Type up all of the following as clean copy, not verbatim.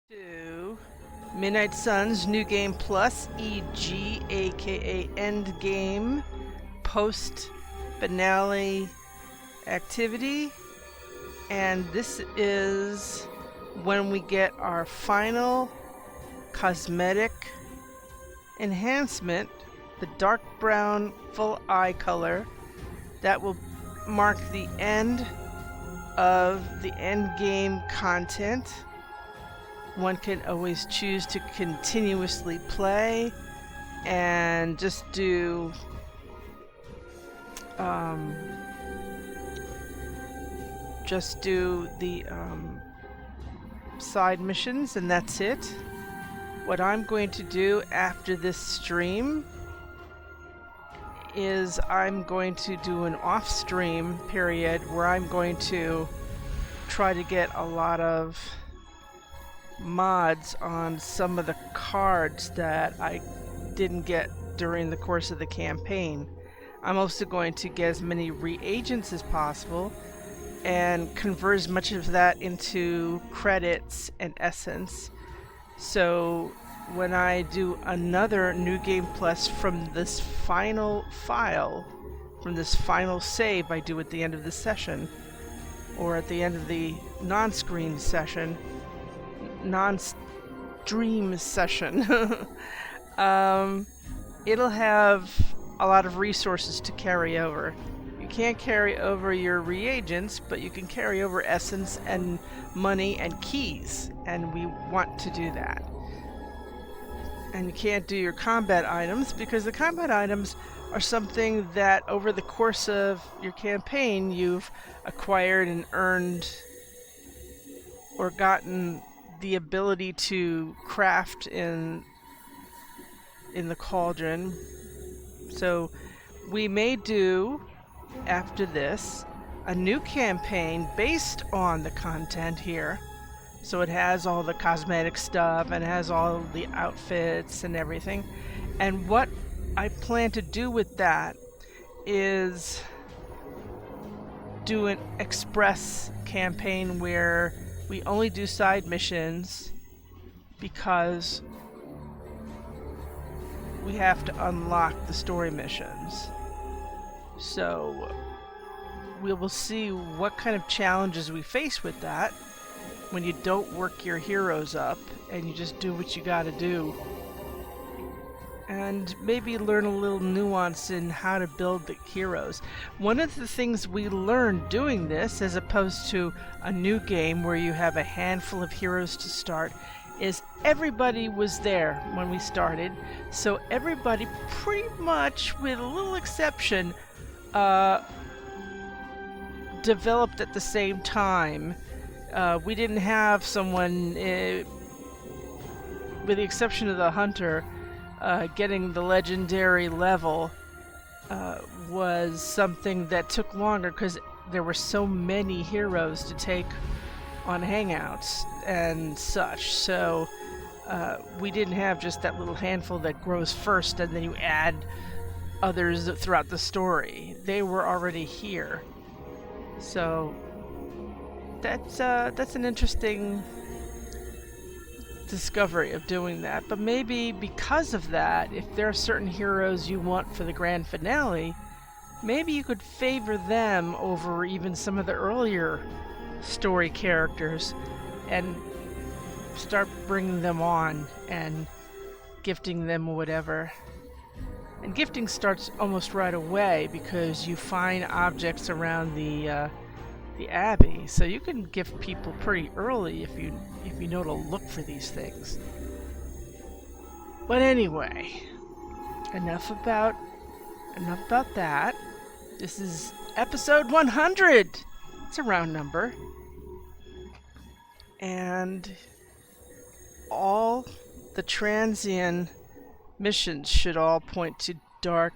To Midnight Suns New Game Plus EG, aka Endgame, post finale activity, and this is when we get our final cosmetic enhancement, the dark brown full eye color that will mark the end of the endgame content. One can always choose to continuously play and just do the side missions, and that's it. What I'm going to do after this stream is I'm going to do an off-stream period where I'm going to try to get a lot of mods on some of the cards that I didn't get during the course of the campaign. I'm also going to get as many reagents as possible and convert as much of that into credits and essence. So when I do another New Game Plus from this final file, from this final save I do at the end of the session, or at the end of the non-screen session, non-stream session, it'll have a lot of resources to carry over. You can't carry over your reagents, but you can carry over essence and money and keys, and we want to do that. And you can't do your combat items because the combat items are something that over the course of your campaign you've acquired and earned or gotten the ability to craft in the cauldron. So we may do, after this, a new campaign based on the content here. So it has all the cosmetic stuff and it has all the outfits and everything. And what I plan to do with that is do an express campaign where we only do side missions because we have to unlock the story missions. So we will see what kind of challenges we face with that when you don't work your heroes up and you just do what you gotta do. And maybe learn a little nuance in how to build the heroes. One of the things we learned doing this, as opposed to a new game where you have a handful of heroes to start, is everybody was there when we started. So everybody pretty much, with a little exception, developed at the same time. We didn't have someone, with the exception of the hunter, getting the legendary level was something that took longer because there were so many heroes to take on hangouts and such. So we didn't have just that little handful that grows first and then you add others throughout the story. They were already here. So that's an interesting discovery of doing that. But maybe because of that, if there are certain heroes you want for the grand finale, maybe you could favor them over even some of the earlier story characters and start bringing them on and gifting them whatever. And gifting starts almost right away because you find objects around the abbey, so you can gift people pretty early if you know to look for these things. But anyway, enough about that. This is episode 100. It's a round number, and all the transient missions should all point to dark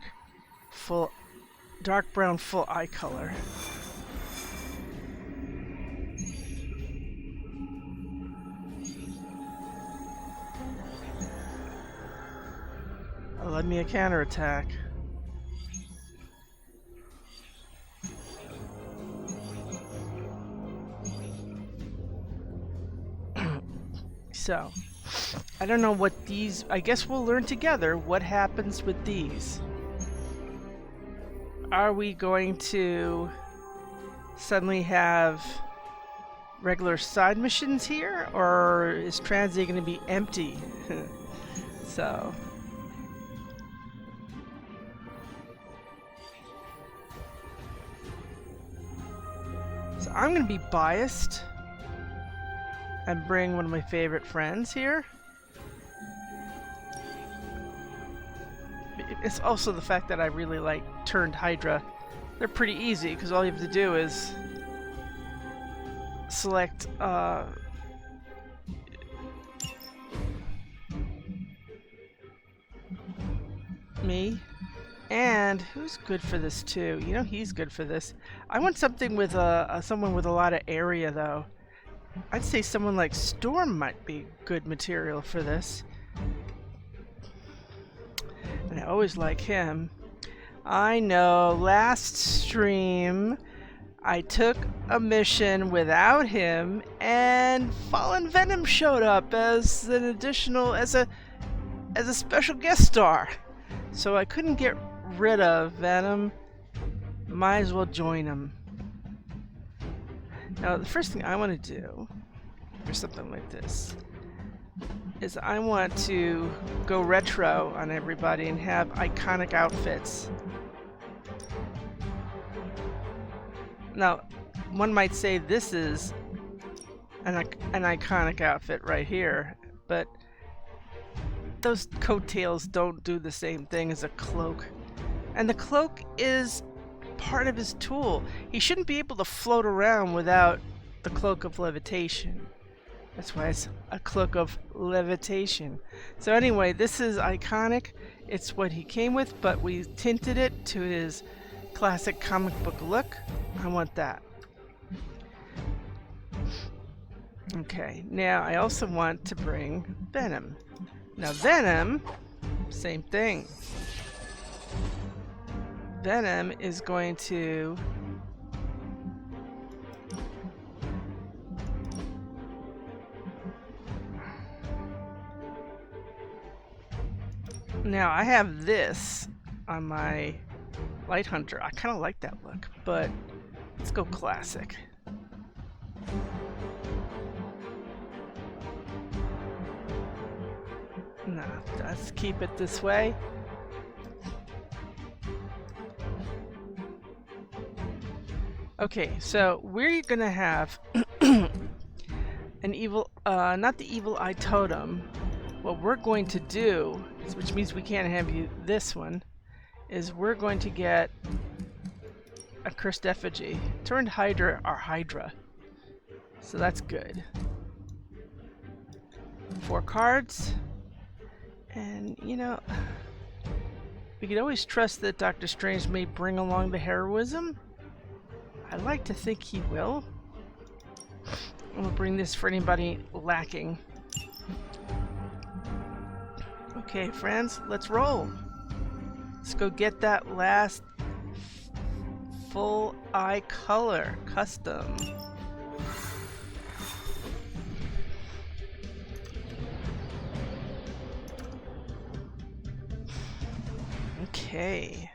brown full eye color. Let me a counterattack. So, I don't know what these... I guess we'll learn together what happens with these. Are we going to suddenly have regular side missions here? Or is Transy going to be empty? So... So I'm going to be biased and bring one of my favorite friends here. It's also the fact that I really like turned Hydra. They're pretty easy because all you have to do is select me. And who's good for this too? You know, he's good for this. I want something with someone with a lot of area though. I'd say someone like Storm might be good material for this. And I always like him. I know, last stream I took a mission without him and Fallen Venom showed up as an additional, as a special guest star. So I couldn't get rid of Venom. Might as well join him. Now the first thing I want to do for something like this is I want to go retro on everybody and have iconic outfits. Now one might say this is an iconic outfit right here, but those coattails don't do the same thing as a cloak. And the cloak is part of his tool. He shouldn't be able to float around without the cloak of levitation. That's why it's a cloak of levitation. So anyway, this is iconic. It's what he came with, but we tinted it to his classic comic book look. I want that. Okay, now I also want to bring Venom. Now Venom, same thing. Venom is going to now I have this on my Light Hunter. I kind of like that look, but let's go classic. No, let's keep it this way. Okay, so we're gonna have an evil, not the evil eye totem. What we're going to do, which means we can't have you this one, is we're going to get a cursed effigy. Turned Hydra are Hydra, so that's good. 4 cards, and you know, we could always trust that Dr. Strange may bring along the heroism. I'd like to think he will. We'll bring this for anybody lacking. Okay, friends, let's roll. Let's go get that last full eye color custom. Okay.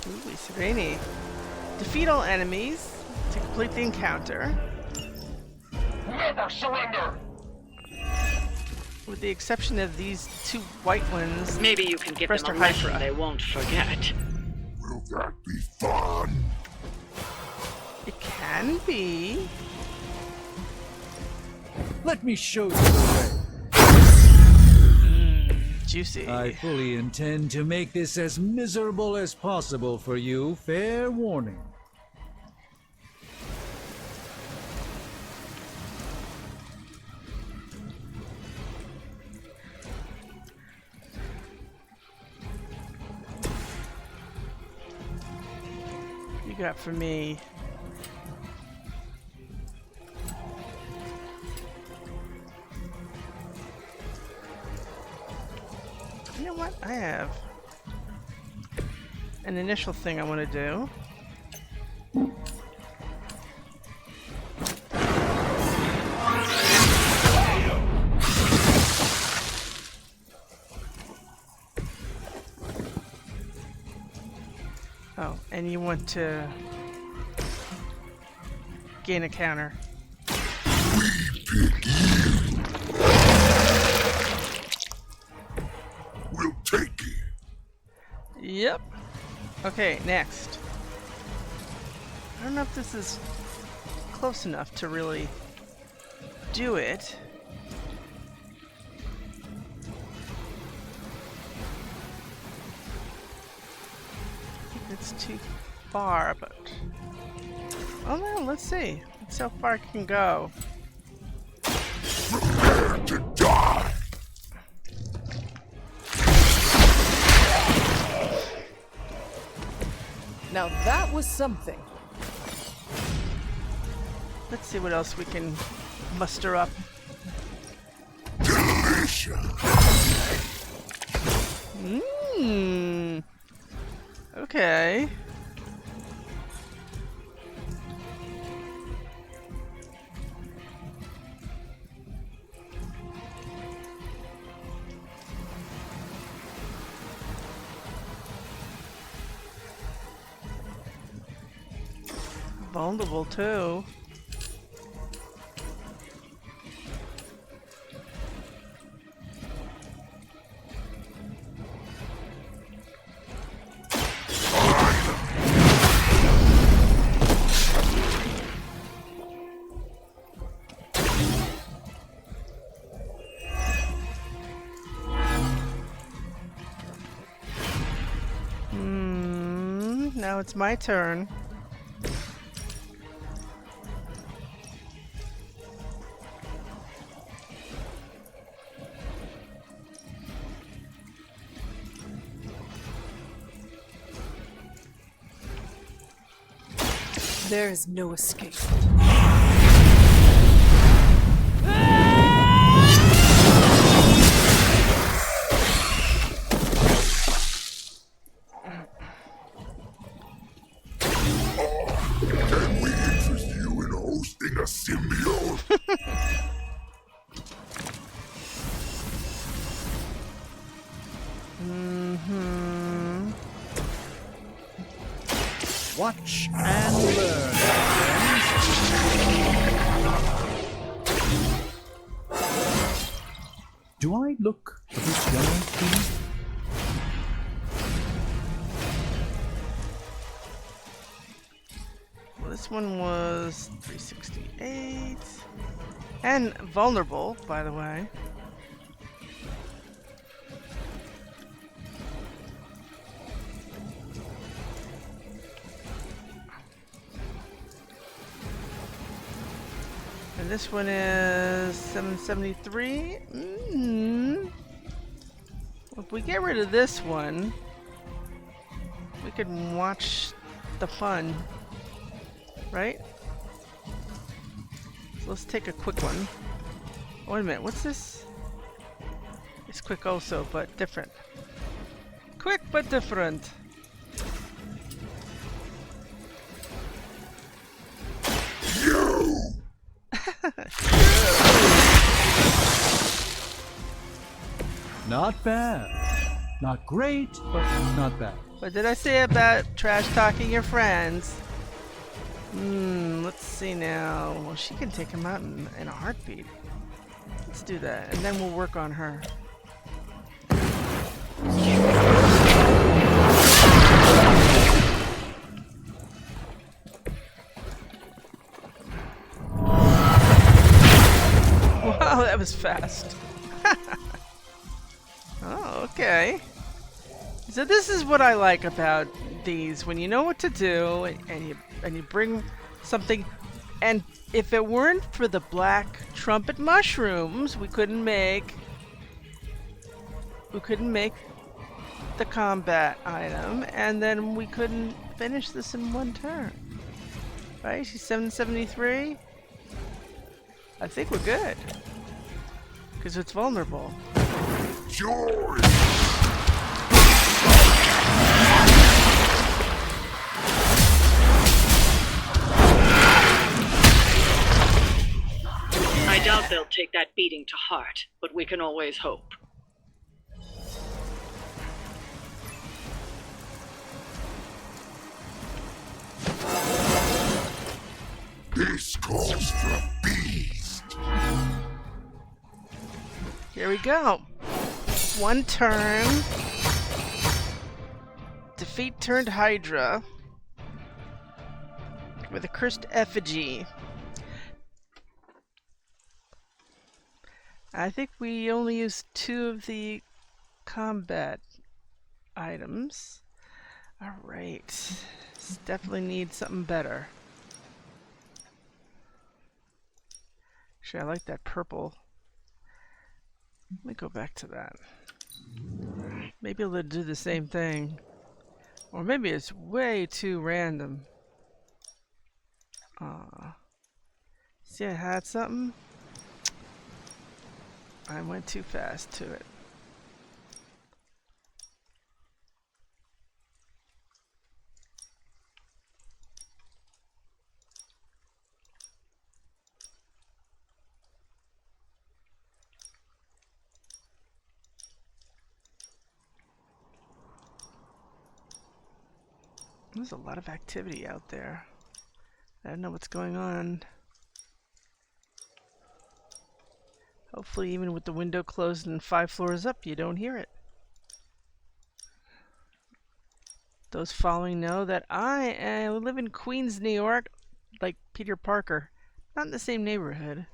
Ooh, Sereni. Defeat all enemies to complete the encounter. Never surrender! With the exception of these 2 white ones. Maybe you can give Press them a to lesson Hydra. they won't forget. Will that be fun? It can be. Let me show you the Juicy. way. I fully intend to make this as miserable as possible for you. Fair warning. You got for me You know what? I have an initial thing I want to do. Oh, and you want to gain a counter. We'll take it. Yep. Okay, next. I don't know if this is close enough to really do it. I think it's too far, but... Oh no, let's see. Let's see how far I can go. Prepare to die. Now that was something. Let's see what else we can muster up. Delicious. Mmm. Okay. Vulnerable too. Now it's my turn. There is no escape. Can we interest you in hosting a symbiote? Watch and learn, friends. Do I look a bit young to you? Well, this one was 368. And vulnerable, by the way. And this one is 773. If we get rid of this one, we could watch the fun, right? So let's take a quick one. Oh, wait a minute, what's this? It's quick also, but different. Quick but different. You! Not bad. Not great, but not bad. What did I say about trash talking your friends? Let's see now. Well, she can take him out in a heartbeat. Let's do that, and then we'll work on her. Wow, that was fast. Oh, okay. So this is what I like about these, when you know what to do and you bring something, and if it weren't for the black trumpet mushrooms, we couldn't make the combat item, and then we couldn't finish this in one turn. Right? She's 773. I think we're good. Because it's vulnerable. Joy! they'll take that beating to heart, but we can always hope. This calls for a beast. Here we go. One turn. Defeat turned Hydra with a cursed effigy. I think we only used 2 of the combat items. Alright. This definitely needs something better. Actually, I like that purple. Let me go back to that. Maybe it'll do the same thing. Or maybe it's way too random. See, I had something? I went too fast to it. There's a lot of activity out there. I don't know what's going on. Hopefully even with the window closed and 5 floors up, you don't hear it. Those following know that I live in Queens, New York, like Peter Parker. Not in the same neighborhood.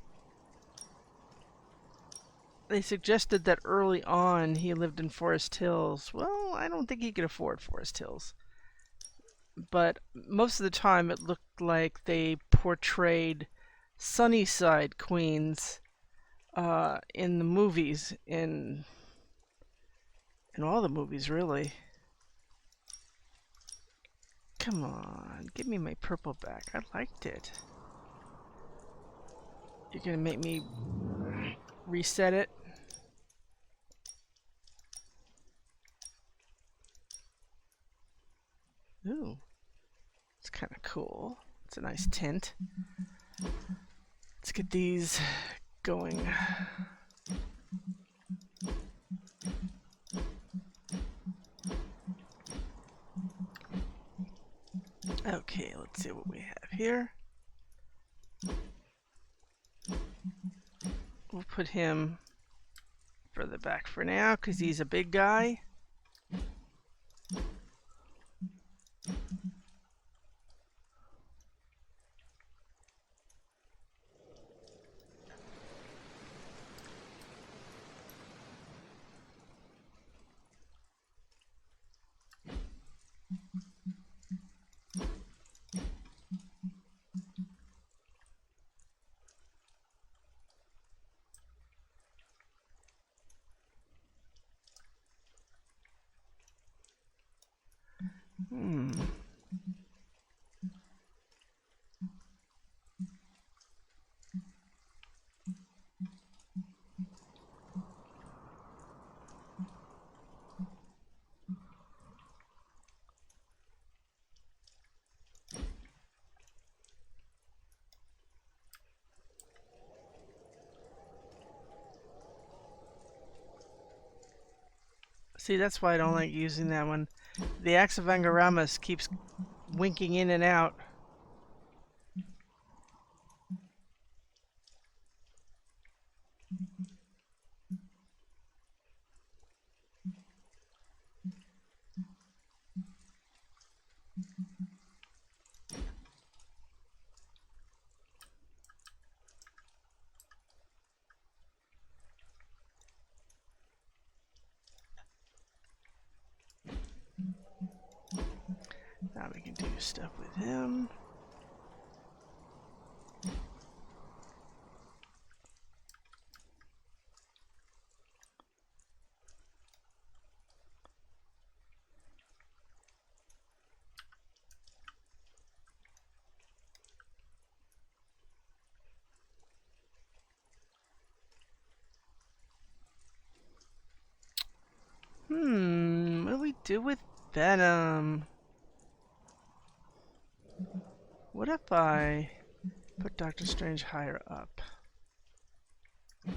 They suggested that early on he lived in Forest Hills. Well, I don't think he could afford Forest Hills. But most of the time it looked like they portrayed Sunnyside, Queens in the movies, in all the movies really. Come on, give me my purple back. I liked it. You're gonna make me reset it? Ooh, it's kind of cool. It's a nice tint. Let's get these going. Okay, let's see what we have here. We'll put him further back for now because he's a big guy. See, that's why I don't like using that one. The Axe of Angaramas keeps winking in and out. Now we can do stuff with him. What do we do with Venom? What if I put Doctor Strange higher up? I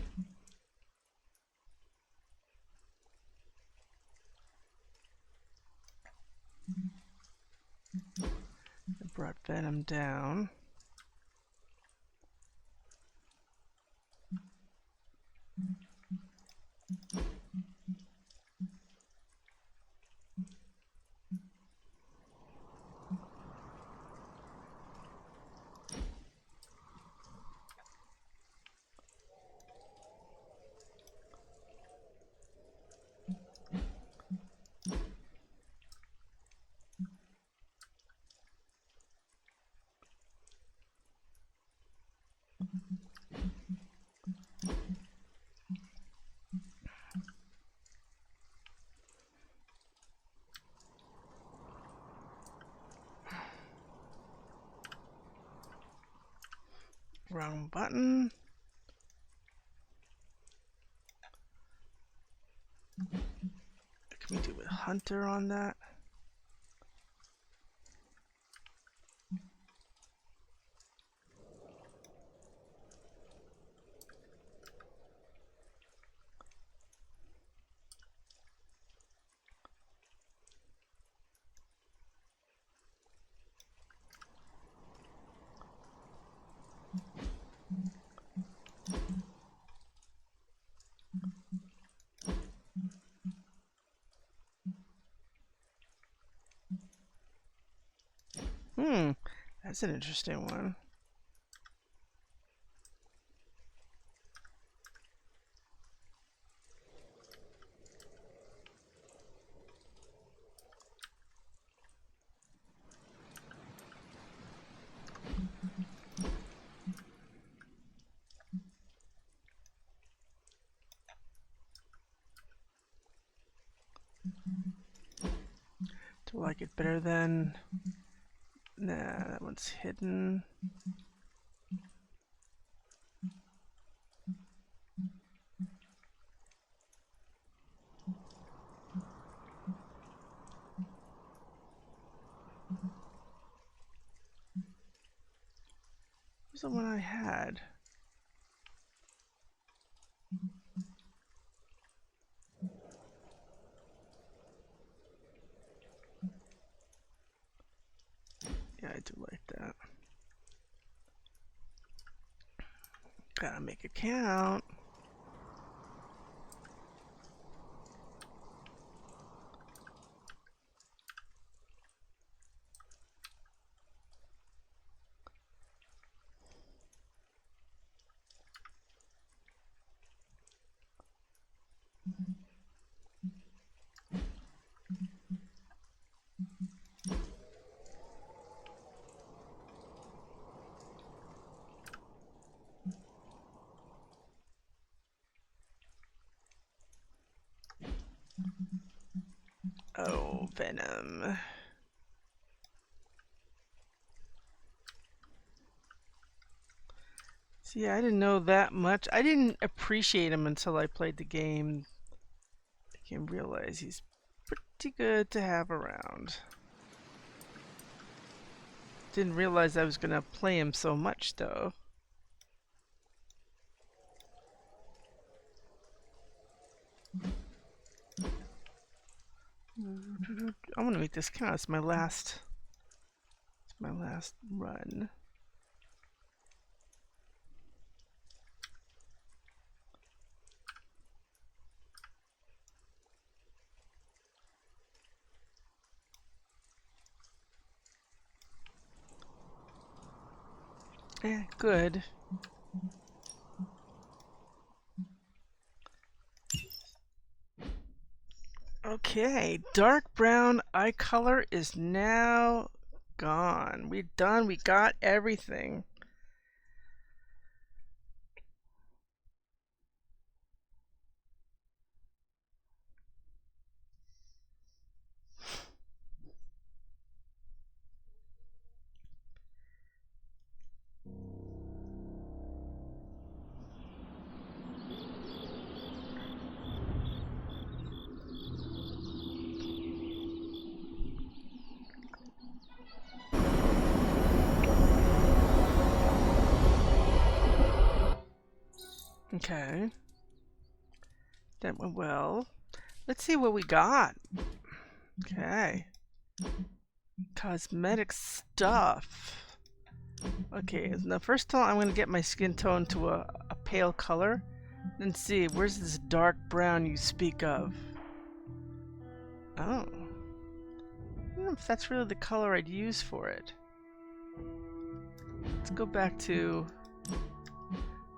brought Venom down. Wrong button. What can we do with Hunter on that? That's an interesting one. Do I like it better than... Nah, that one's hidden. Where's the one I had? Yeah, I do like that. Gotta make it count. Oh, Venom. See, I didn't know that much. I didn't appreciate him until I played the game. I can realize he's pretty good to have around. Didn't realize I was gonna play him so much, though. I want to make this count. It's my last run. Yeah, good. Okay, dark brown eye color is now gone. We're done. We got everything. Okay. That went well. Let's see what we got. Okay. Cosmetic stuff. Okay, the first time I'm going to get my skin tone to a pale color. Then see, where's this dark brown you speak of? Oh. I don't know if that's really the color I'd use for it. Let's go back to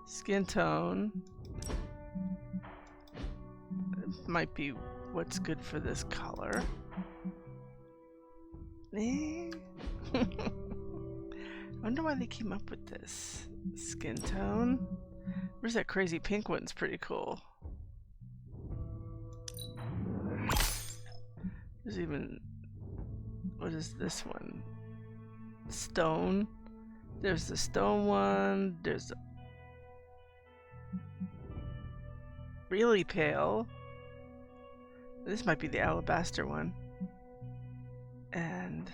skin tone. It might be what's good for this color. I wonder why they came up with this. Skin tone. Where's that crazy pink one? It's pretty cool. There's even... What is this one? Stone. There's the stone one. There's the... Really pale. This might be the alabaster one. And...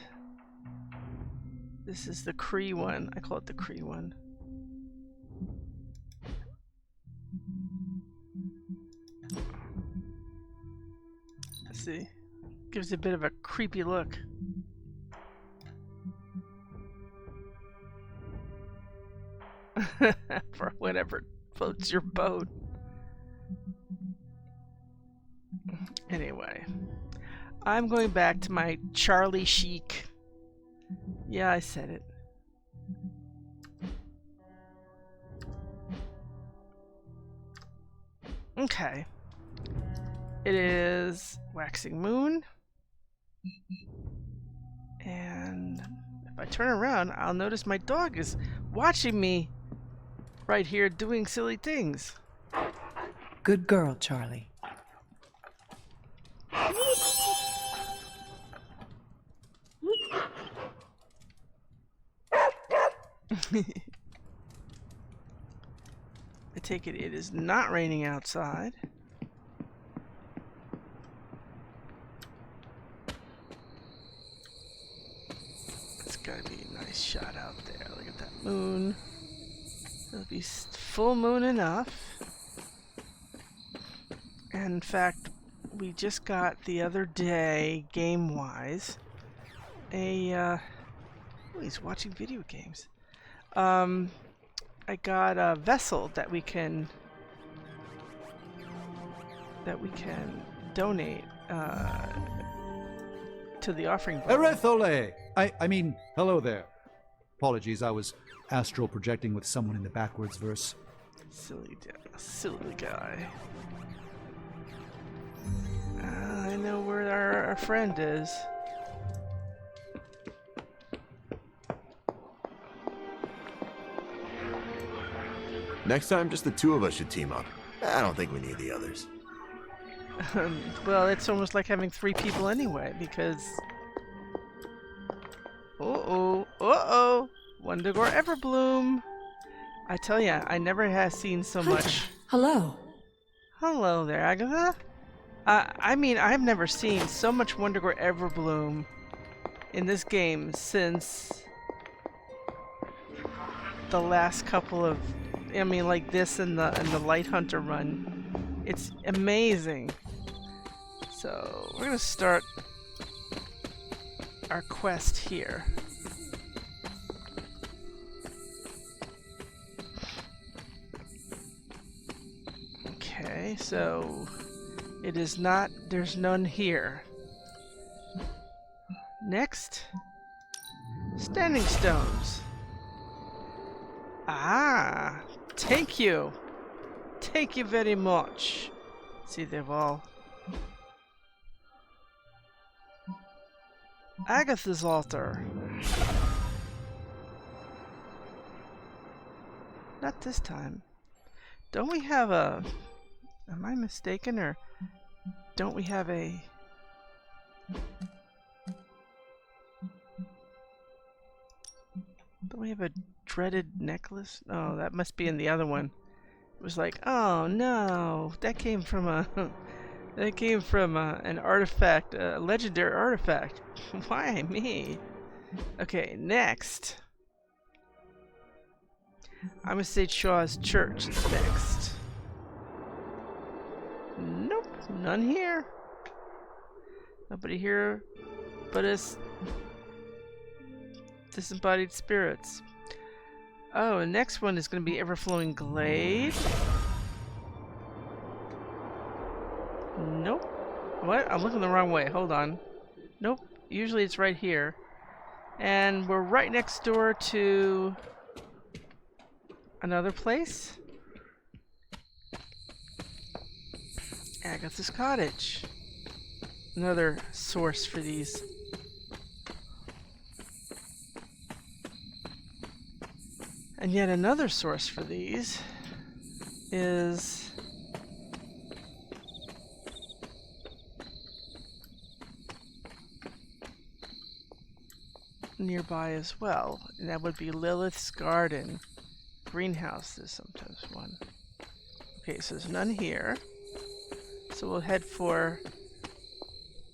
This is the Cree one. I call it the Cree one. Let's see. Gives a bit of a creepy look. For whatever floats your boat. Anyway. I'm going back to my Charlie chic. Yeah, I said it. Okay. It is waxing moon. And if I turn around, I'll notice my dog is watching me right here doing silly things. Good girl, Charlie. I take it is not raining outside. It's gotta be a nice shot out there. Look at that moon. It'll be full moon enough. And in fact, we just got the other day, game-wise, a oh, he's watching video games. I got a vessel that we can donate to the offering bowl. Erethole! I mean, hello there. Apologies, I was astral projecting with someone in the backwards verse. Silly guy. I know where our friend is. Next time, just the two of us should team up. I don't think we need the others. Well, it's almost like having 3 people anyway, because... Uh-oh! Wundegore Everbloom! I tell ya, I never have seen so much... Hello. Hello there, Agatha. I mean, I've never seen so much Wundegore Everbloom in this game since the last couple of... I mean, like this and the Light Hunter run. It's amazing. So we're gonna start our quest here. Okay, so it is not. There's none here. Next, standing stones. Ah. Thank you. Thank you very much. See, they've all... Agatha's altar. Not this time. Don't we have a... Am I mistaken, or don't we have a... Don't we have a dreaded necklace? Oh, that must be in the other one. It was like, oh no, that came from a... That came from an artifact, a legendary artifact. Why me? Okay, next. I'm gonna say Shaw's Church is next. None here. Nobody here but us disembodied spirits. Oh, the next one is going to be Everflowing Glade. Nope. What? I'm looking the wrong way. Hold on. Nope. Usually it's right here. And we're right next door to another place. Agatha's Cottage. Another source for these. And yet another source for these is nearby as well, and that would be Lilith's Garden. Greenhouse is sometimes one. Okay, so there's none here. So we'll head for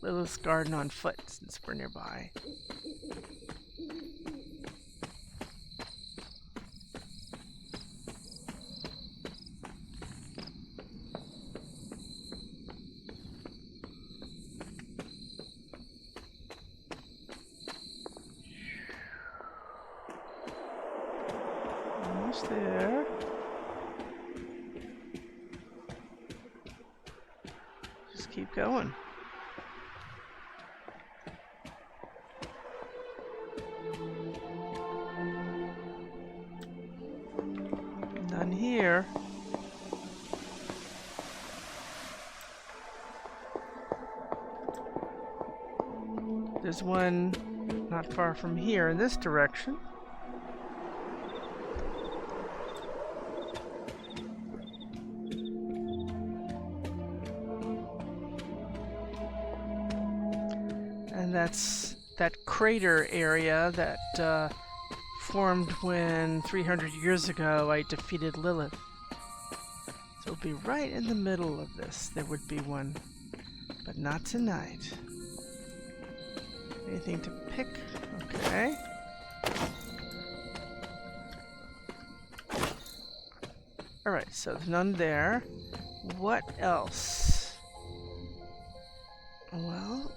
Lilith's Garden on foot since we're nearby. Almost there. Just keep going. None here. There's one not far from here in this direction. And that's that crater area that formed when 300 years ago I defeated Lilith. So it'll be right in the middle of this. There would be one, but not tonight. Anything to pick? Okay. Alright, so there's none there. What else? Well,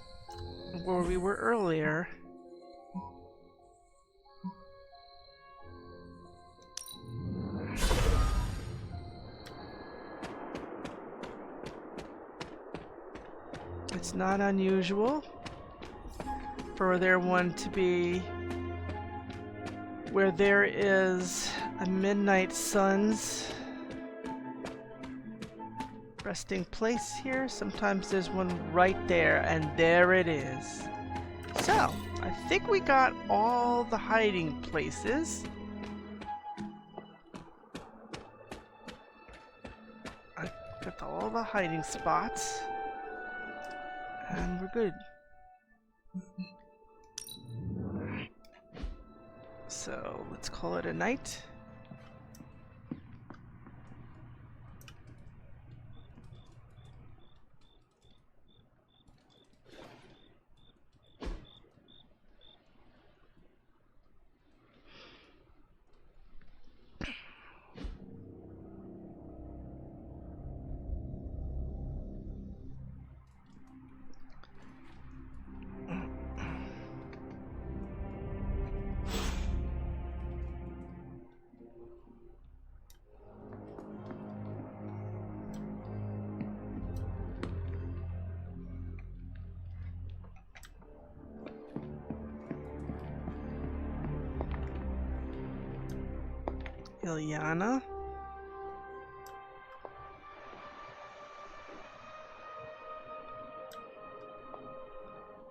where we were earlier. It's not unusual for there one to be where there is a midnight sun's resting place here. Sometimes there's one right there, and there it is. So, I think we got all the hiding places. I got all the hiding spots. And we're good. So, let's call it a night. Ilyana.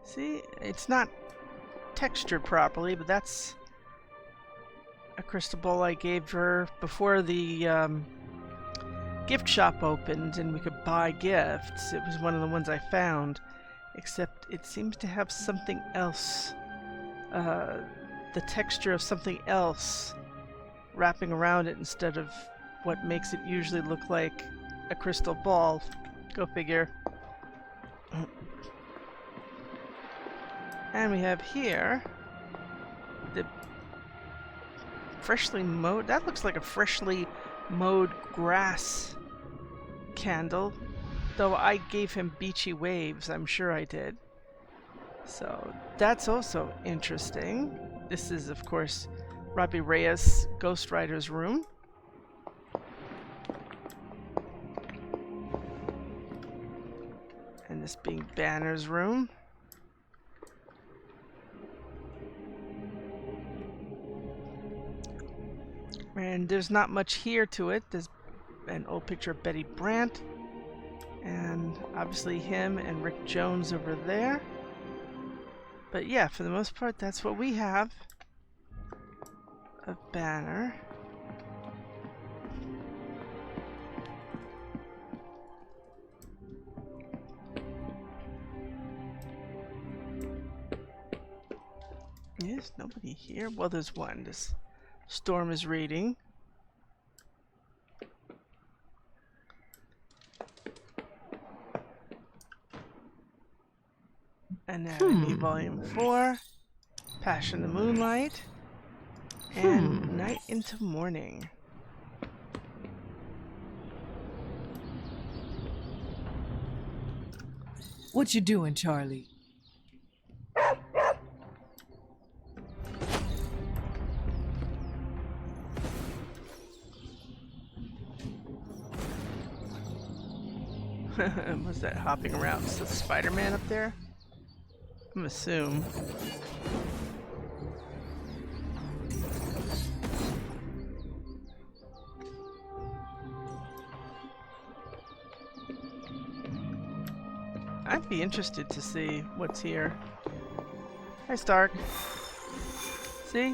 See, it's not textured properly, but that's a crystal ball I gave her before the gift shop opened and we could buy gifts. It was one of the ones I found, except it seems to have something else, the texture of something else wrapping around it instead of what makes it usually look like a crystal ball. Go figure. And we have here the freshly mowed, that looks like a freshly mowed grass candle. Though I gave him beachy waves, I'm sure I did. So that's also interesting. This is, of course, Robbie Reyes, Ghost Rider's room. And this being Banner's room. And there's not much here to it. There's an old picture of Betty Brant. And obviously him and Rick Jones over there. But yeah, for the most part, that's what we have of Banner. There's nobody here. Well, there's one. This Storm is reading. Anatomy Volume 4, Passion of the Moonlight, and Night into Morning. What you doing, Charlie? Was that hopping around? Is the Spider-Man up there? I'm assume. I'd be interested to see what's here. Hi, Stark. See?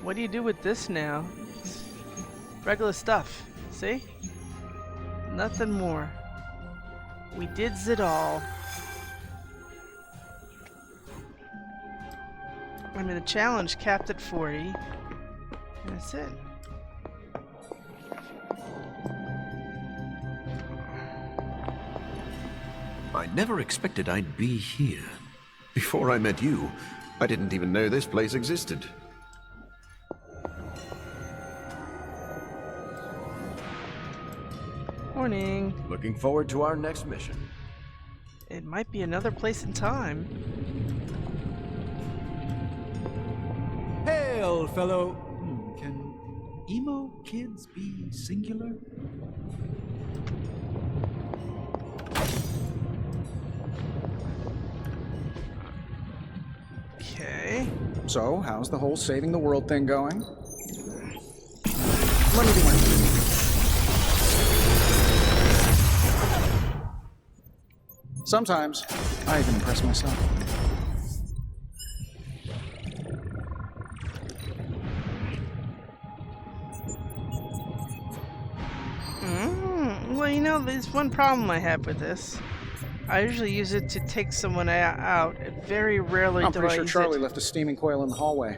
What do you do with this now? It's regular stuff. See? Nothing more. We did it all. I mean, the challenge capped at 40. And that's it. I never expected I'd be here. Before I met you, I didn't even know this place existed. Morning. Looking forward to our next mission. It might be another place in time. Hail, fellow. Can emo kids be singular? Okay. So, how's the whole saving the world thing going? Let me do one. Sometimes, I even impress myself. Well, you know, there's one problem I have with this. I usually use it to take someone out. Very rarely I'm do pretty I sure use Charlie it. left a steaming coil in the hallway.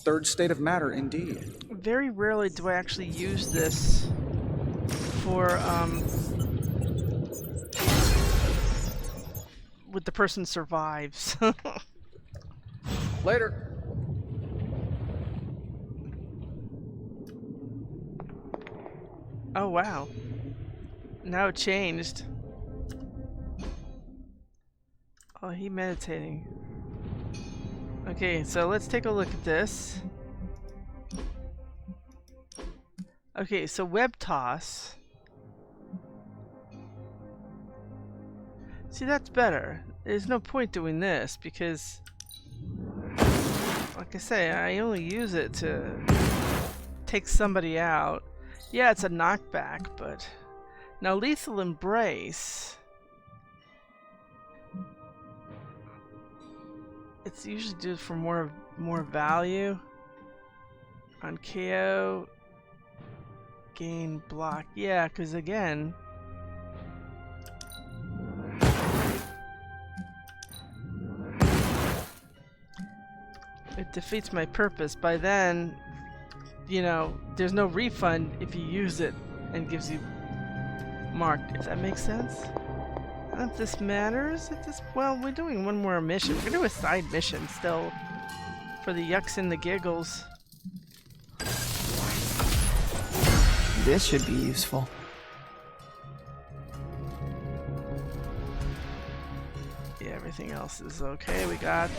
Third state of matter, indeed. Very rarely do I actually use this for, with the person survives. Later. Oh, wow. Now it changed. Oh, he meditating. Okay, so let's take a look at this. Okay, so web toss. See, that's better. There's no point doing this because, like I say, I only use it to take somebody out. Yeah, it's a knockback, but now Lethal Embrace. It's usually due for more value. On KO, gain block. Yeah, because again, it defeats my purpose. By then, you know, there's no refund if you use it and gives you marked. If that makes sense. I don't know if this matters. Well, we're doing one more mission. We're gonna do a side mission still for the yucks and the giggles. This should be useful. everything else is okay. We got...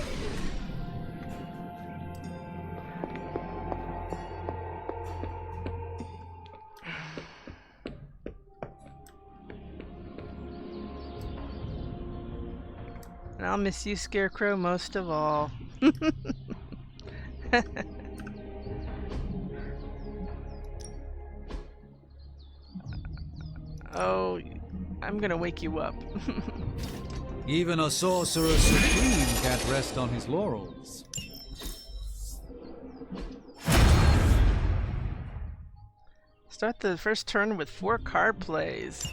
And I'll miss you, Scarecrow, most of all. Oh, I'm gonna wake you up. Even a sorcerer supreme can't rest on his laurels. Start the first turn with 4 card plays.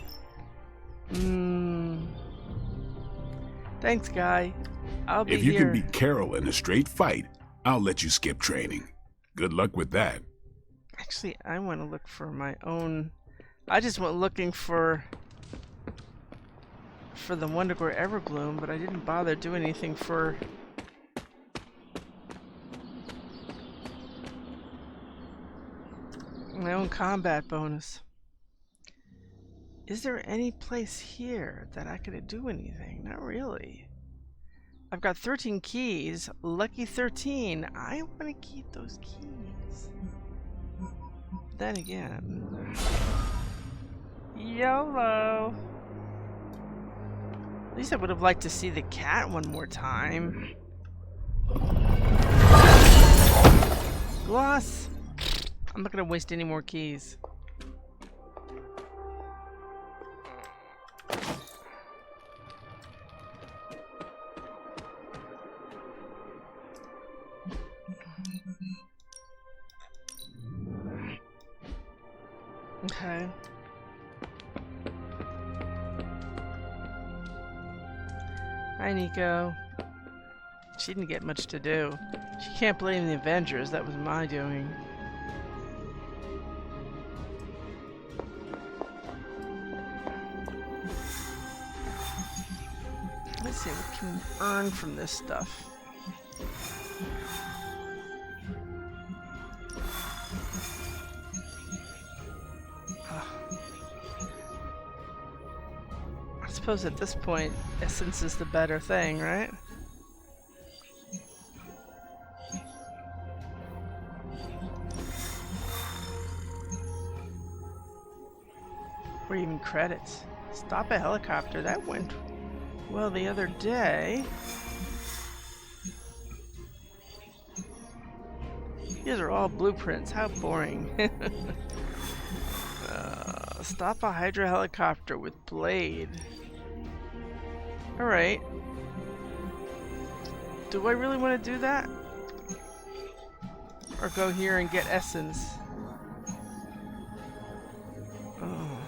Thanks, guy. I'll be If you here. can beat Carol in a straight fight, I'll let you skip training. Good luck with that. Actually, I want to look for my own... I just went looking for the Wundegore Everbloom, but I didn't bother doing anything for... my own combat bonus. Is there any place here that I could do anything? Not really. I've got 13 keys. Lucky 13. I want to keep those keys. Then again... YOLO! At least I would have liked to see the cat one more time. Gloss! I'm not gonna waste any more keys. Okay. Hi, Nico. She didn't get much to do. She can't blame the Avengers. That was my doing. Let's see what we can earn from this stuff. I suppose at this point, essence is the better thing, right? Or even credits. Stop a helicopter. That went well the other day. These are all blueprints. How boring. Stop a Hydra helicopter with blade. Alright. Do I really want to do that? Or go here and get essence? Oh.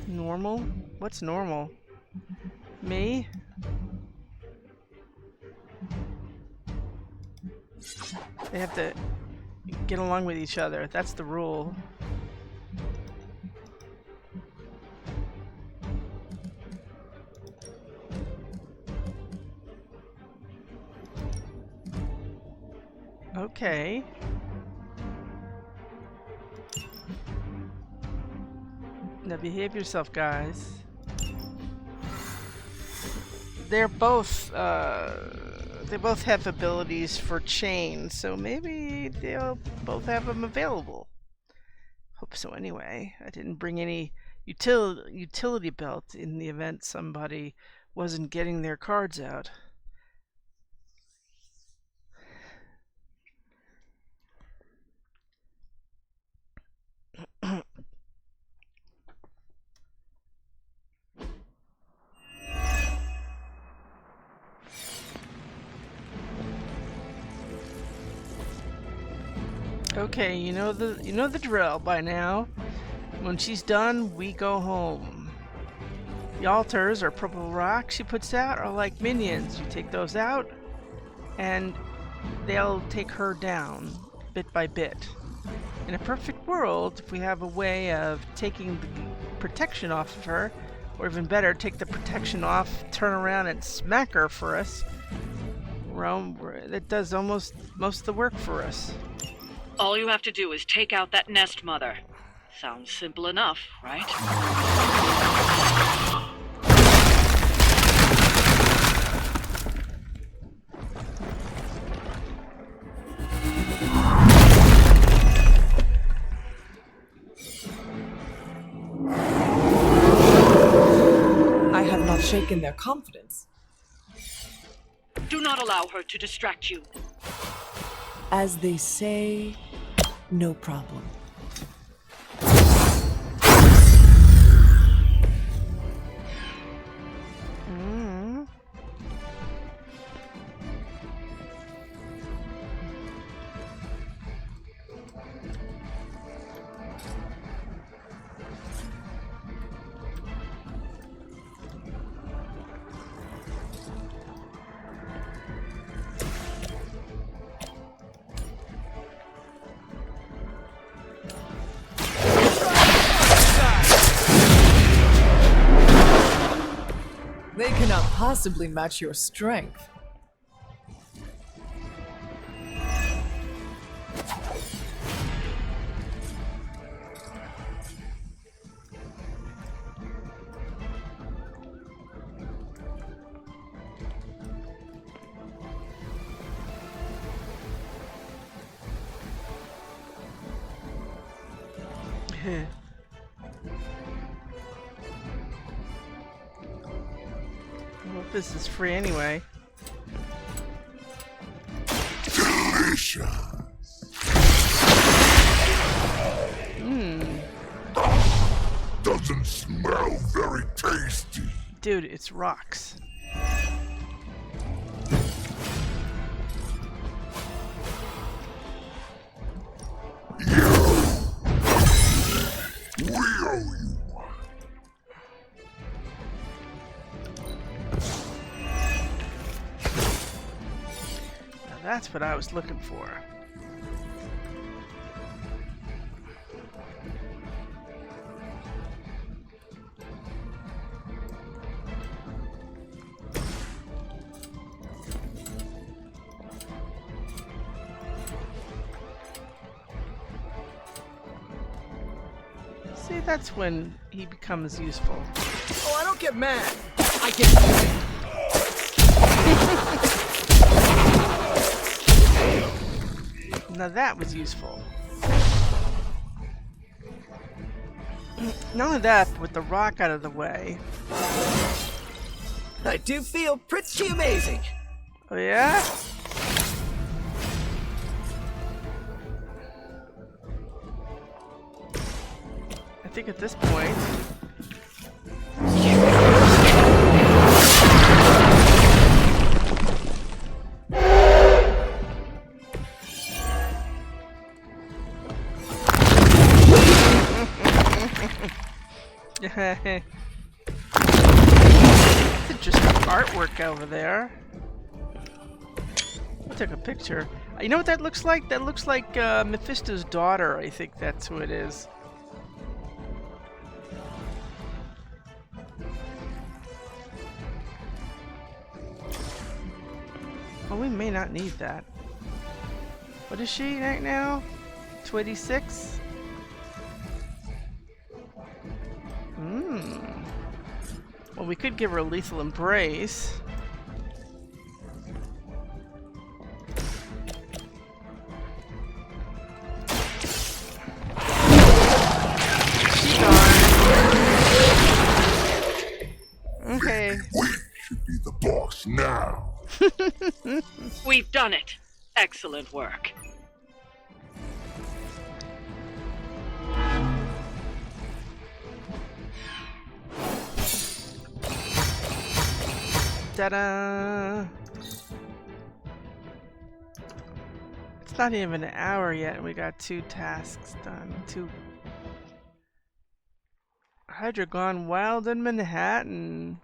Normal? What's normal? Me? They have to get along with each other. That's the rule. Okay. Now behave yourself, guys. They're both, they both have abilities for chain, so maybe they'll both have them available. Hope so anyway. I didn't bring any utility belt in the event somebody wasn't getting their cards out. Okay, you know the drill by now. When she's done, we go home. The altars or purple rocks she puts out are like minions. You take those out, and they'll take her down bit by bit. In a perfect world, if we have a way of taking the protection off of her, Or even better, take the protection off, turn around and smack her for us. That does almost most of the work for us. All you have to do is take out that nest mother. Sounds simple enough, right? I have not shaken their confidence. Do not allow her to distract you. As they say, no problem. They cannot possibly match your strength. Well, this is free anyway. Delicious. Doesn't smell very tasty. Dude, it's rocks. We owe you. Now that's what I was looking for. See, that's when he becomes useful. Oh, I don't get mad. I get Now that was useful. Not only that, but with the rock out of the way. I do feel pretty amazing. Oh yeah? I think at this point... It's interesting artwork over there. I took a picture. You know what that looks like? That looks like Mephisto's daughter. I think that's who it is. Well, we may not need that. What is she right now? 26? Well, we could give her a lethal embrace. She's gone. Okay. We should be the boss now. We've done it. Excellent work. Ta-da! It's not even an hour yet, and we got 2 tasks done. 2. Hydra gone wild in Manhattan.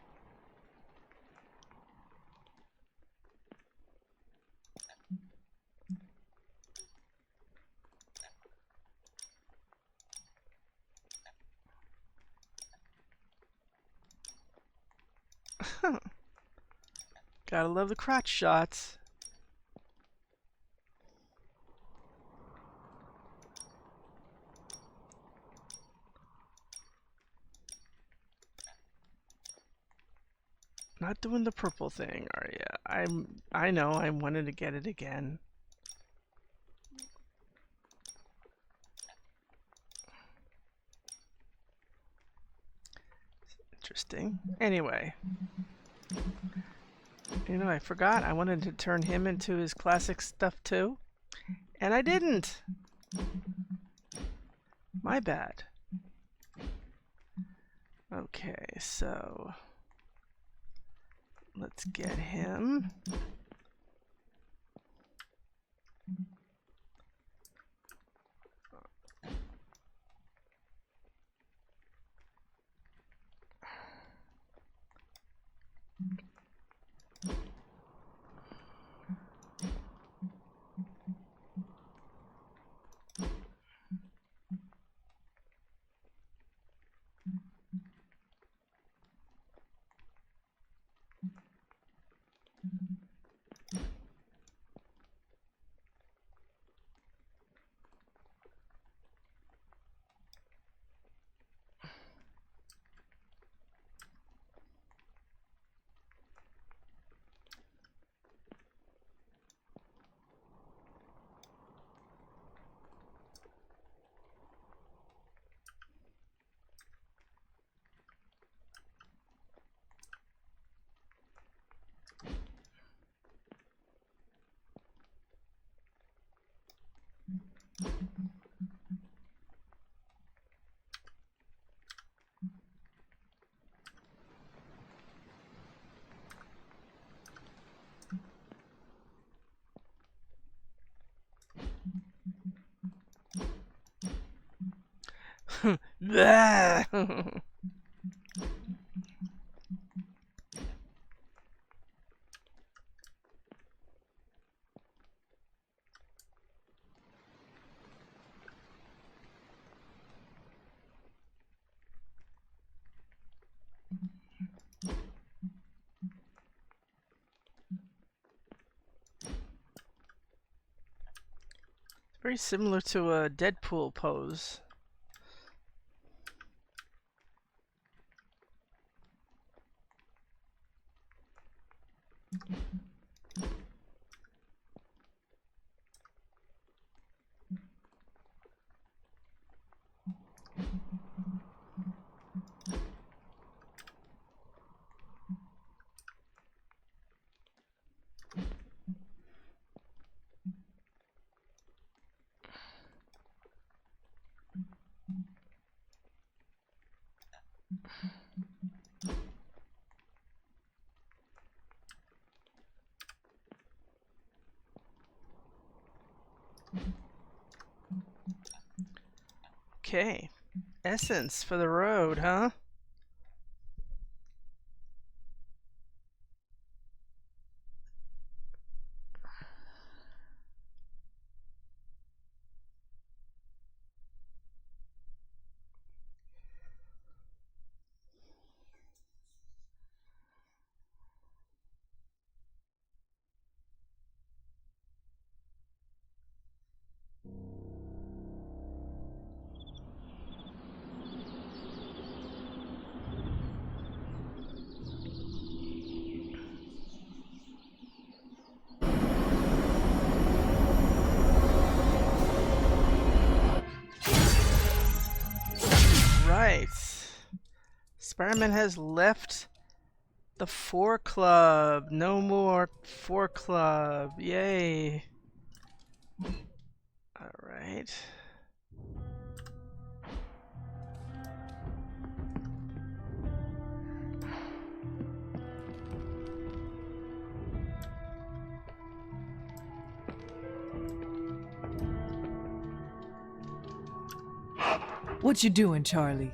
Gotta love the crotch shots. Not doing the purple thing, are ya? I know, I wanted to get it again. Interesting. Anyway. You know, I forgot. I wanted to turn him into his classic stuff too. And I didn't. My bad. Okay, so let's get him. Very similar to a Deadpool pose. Okay. Essence for the road, huh? Right. Spider-Man has left the 4 Club. No more 4 Club. Yay. Alright. What you doing, Charlie?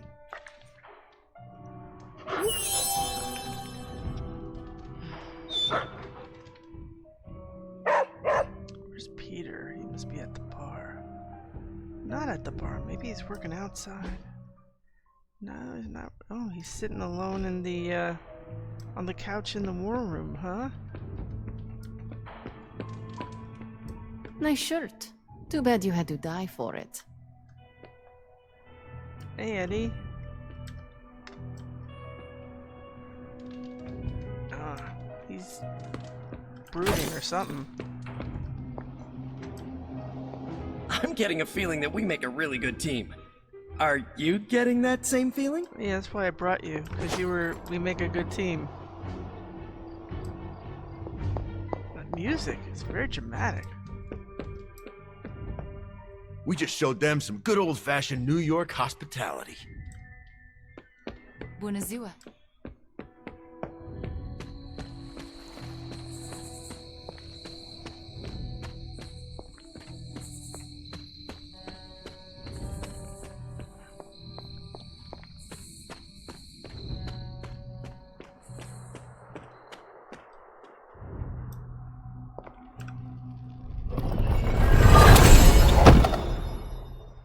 Where's Peter? He must be at the bar. Not at the bar. Maybe he's working outside. No, he's not. Oh, he's sitting alone in the on the couch in the war room, huh? Nice shirt. Too bad you had to die for it. Hey, Eddie. He's brooding or something. I'm getting a feeling that we make a really good team. Are you getting that same feeling? Yeah, that's why I brought you, because we make a good team. The music is very dramatic. We just showed them some good old-fashioned New York hospitality. Bună ziua.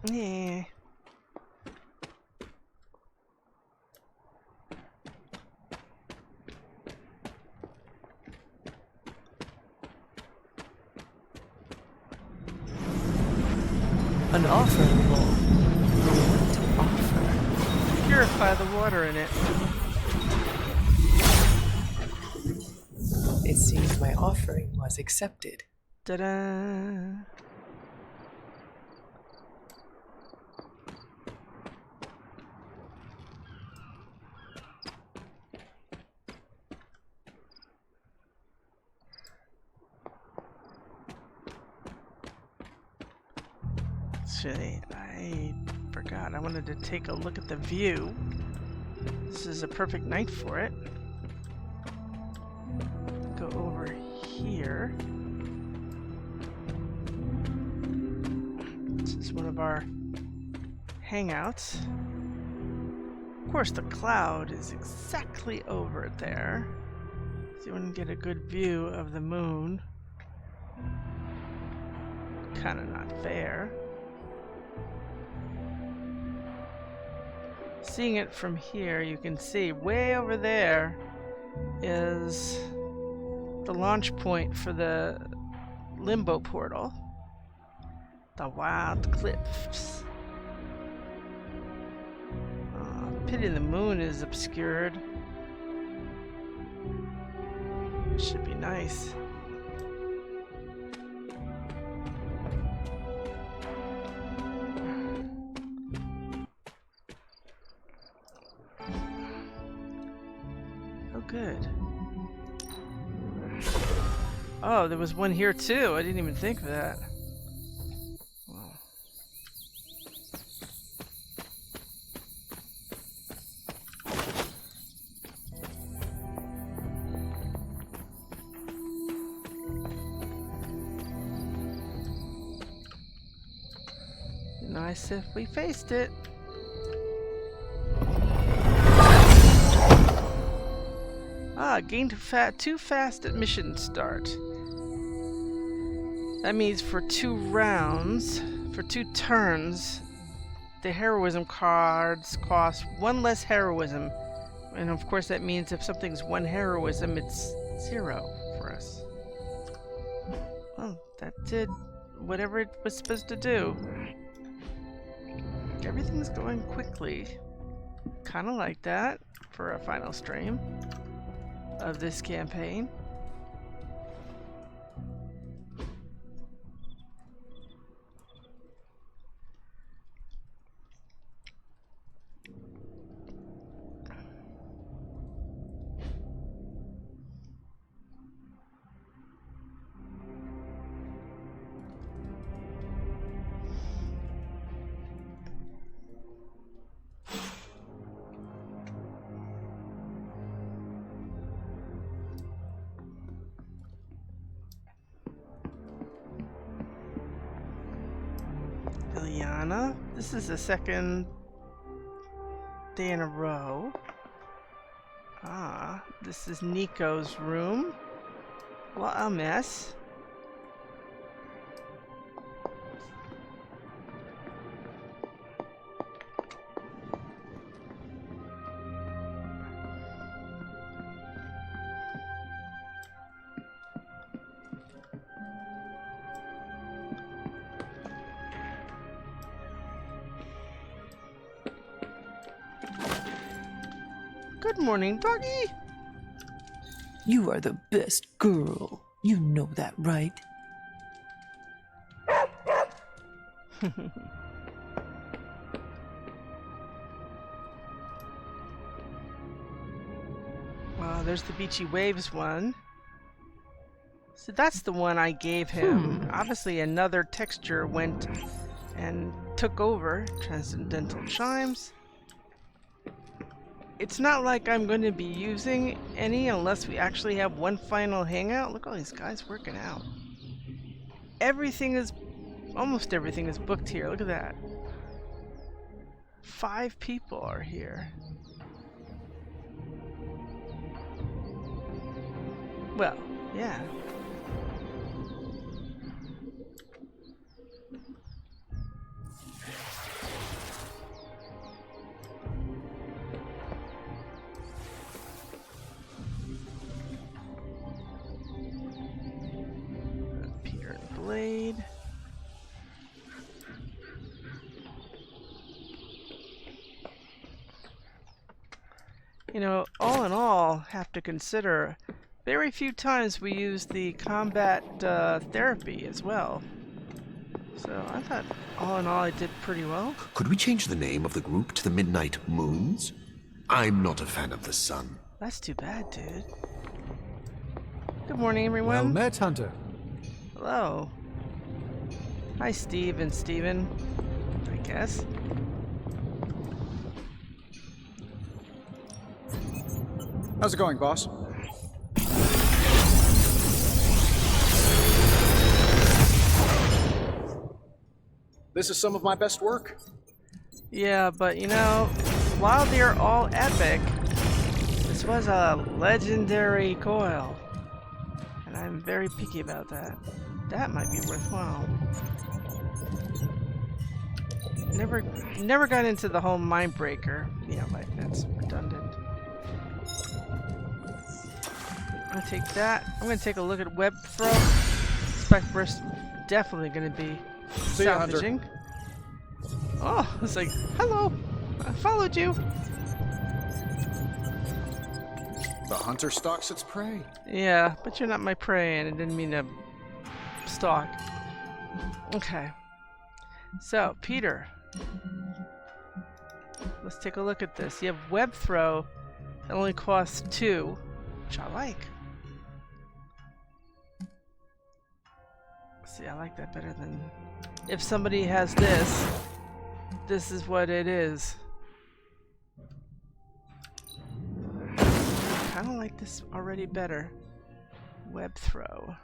Yeah. An offering bowl. What to offer? Purify the water in it. It seems my offering was accepted. Ta-da! Actually, I forgot. I wanted to take a look at the view. This is a perfect night for it. Go over here. This is one of our hangouts. Of course, the cloud is exactly over there. So you want to get a good view of the moon. Kind of not fair. Seeing it from here, you can see way over there is the launch point for the limbo portal. The wild cliffs. Pity the moon is obscured. Should be nice. Good. Oh, there was one here too. I didn't even think of that. Wow. Nice if we faced it. Gained too fast at mission start. That means for 2 rounds, for 2 turns, the heroism cards cost 1 less heroism. And of course that means if something's 1 heroism, it's 0 for us. Well, that did whatever it was supposed to do. Everything's going quickly. Kind of like that for a final stream of this campaign. This is the 2nd day in a row. This is Nico's room. What a mess. Good morning, doggy. You are the best girl. You know that, right? There's the Beachy Waves one. So that's the one I gave him. Obviously another texture went and took over. Transcendental Chimes. It's not like I'm going to be using any unless we actually have one final hangout. Look at all these guys working out. Almost everything is booked here. Look at that. 5 people are here. Well, yeah. Peter and Blade. You know, all in all, have to consider very few times we use the combat therapy as well. So I thought, all in all, I did pretty well. Could we change the name of the group to the Midnight Moons? I'm not a fan of the sun. That's too bad, dude. Good morning, everyone. Well met, Hunter. Hello. Hi, Steve and Steven, I guess. How's it going, boss? This is some of my best work. Yeah, but you know, while they're all epic, this was a legendary coil. And I'm very picky about that. That might be worthwhile. Never got into the whole mind breaker. Yeah, like that's redundant. I'm gonna take that. I'm gonna take a look at web throw. Spec burst definitely gonna be See ya, Hunter. salvaging. Oh, it's like, hello, I followed you. The hunter stalks its prey. Yeah, but you're not my prey, and I didn't mean to stalk. Okay. So, Peter. Let's take a look at this. You have web throw. It only costs 2, which I like. See, I like that better than... If somebody has this, this is what it is. I kind of like this already better. Web throw.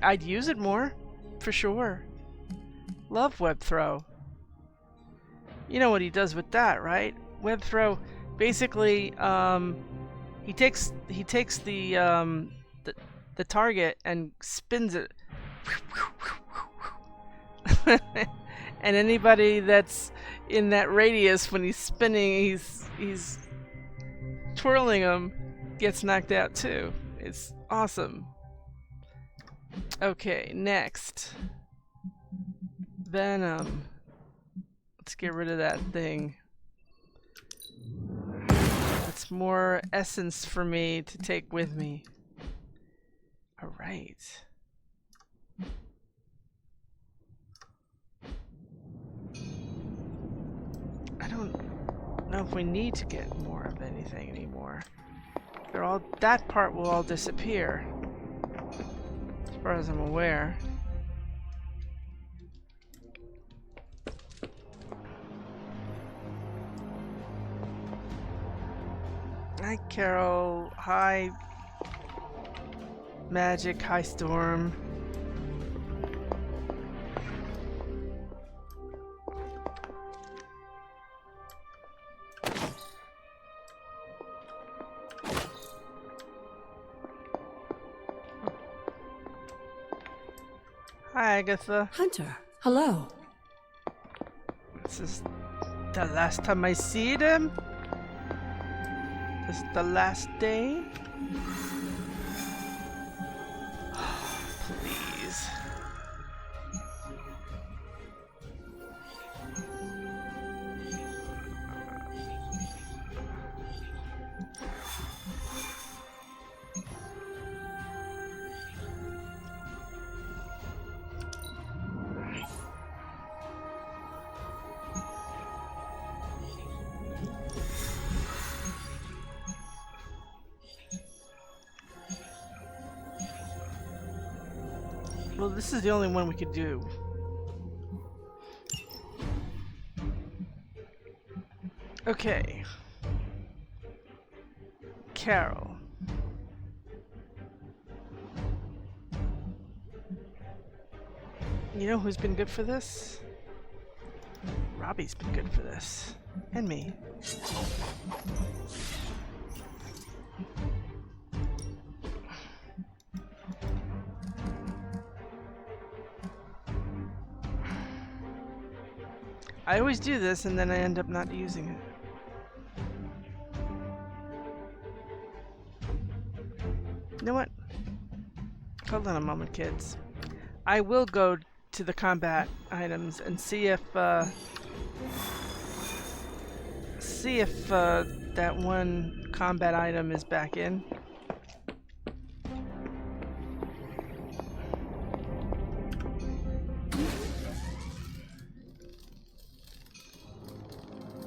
I'd use it more, for sure. Love web throw. You know what he does with that, right? Web throw, basically, he takes the target and spins it, and anybody that's in that radius when he's spinning, he's twirling them, gets knocked out too. It's awesome. Okay, next. Venom. Let's get rid of that thing. That's more essence for me to take with me. Alright. I don't know if we need to get more of anything anymore. That part will all disappear. As far as I'm aware. Hi, Carol. Hi, Magic. Hi, Storm. Hi, Agatha. Hunter, hello. This is the last time I see them. This is the last day. Please. Well, this is the only one we could do. Okay. Carol. You know who's been good for this? Robbie's been good for this. And me. I always do this and then I end up not using it. You know what? Hold on a moment, kids. I will go to the combat items and see if that one combat item is back in.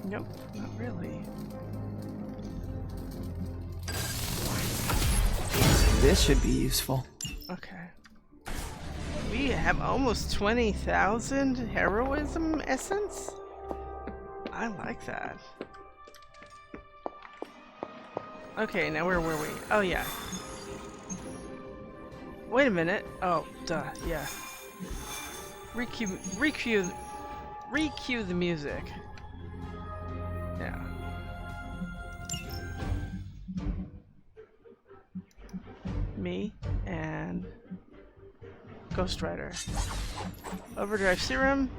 Nope, not really. This should be useful. Okay. We have almost 20,000 heroism essence? I like that. Okay, now where were we? Oh, yeah. Wait a minute. Oh, duh, yeah. Recue the music. Yeah. Me and Ghost Rider. Overdrive Serum.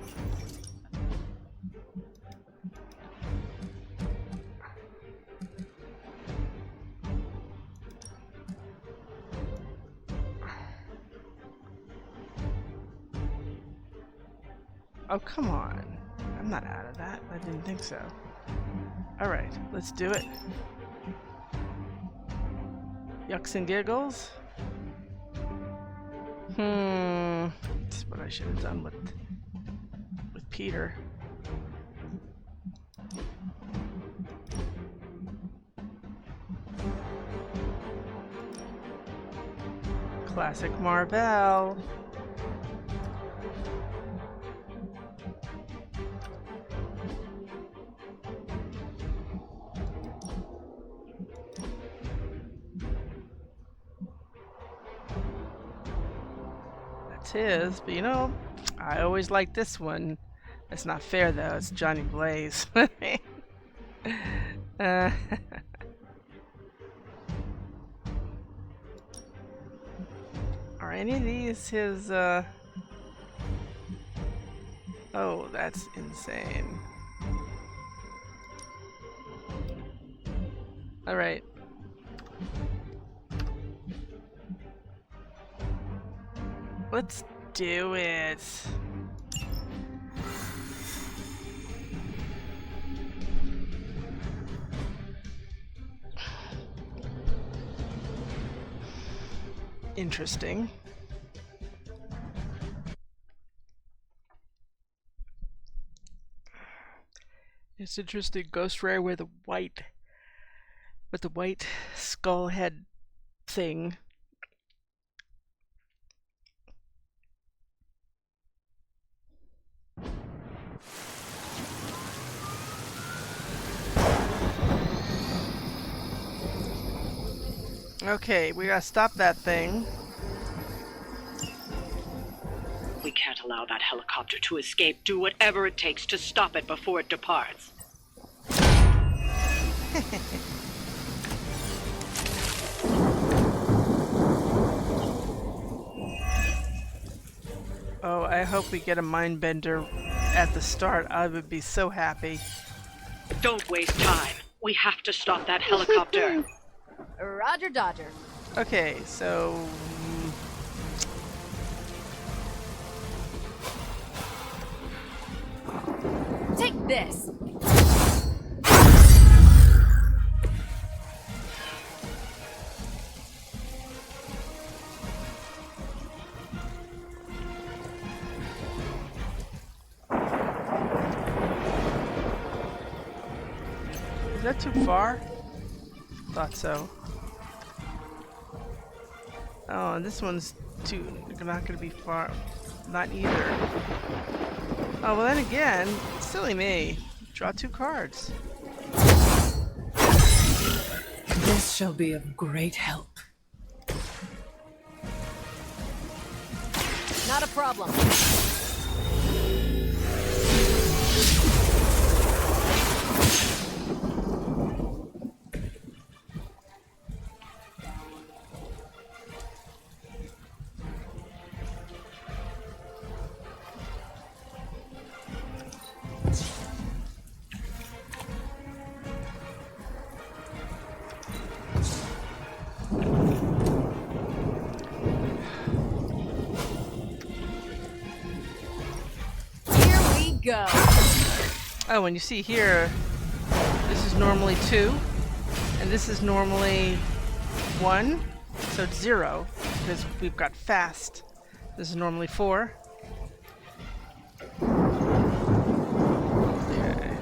Oh, come on. I'm not out of that. I didn't think so. Alright, let's do it. Yucks and giggles. That's what I should have done with Peter. Classic Marvel. His, but you know, I always like this one. It's not fair though, it's Johnny Blaze. Are any of these his, Oh, that's insane. Alright. Let's do it. Interesting. It's interesting. Ghost Rare with the white skull head thing. Okay, we gotta stop that thing. We can't allow that helicopter to escape. Do whatever it takes to stop it before it departs. Oh, I hope we get a mind bender at the start. I would be so happy. Don't waste time. We have to stop that helicopter. Roger Dodger. Okay, so Take this. is that too far? Thought so. Oh, and this one's not gonna be far. Not either. Oh, well then again, silly me. Draw 2 cards. This shall be of great help. Not a problem. Go. Oh, and you see here, this is normally 2, and this is normally 1, so it's 0, because we've got fast. This is normally 4. Okay.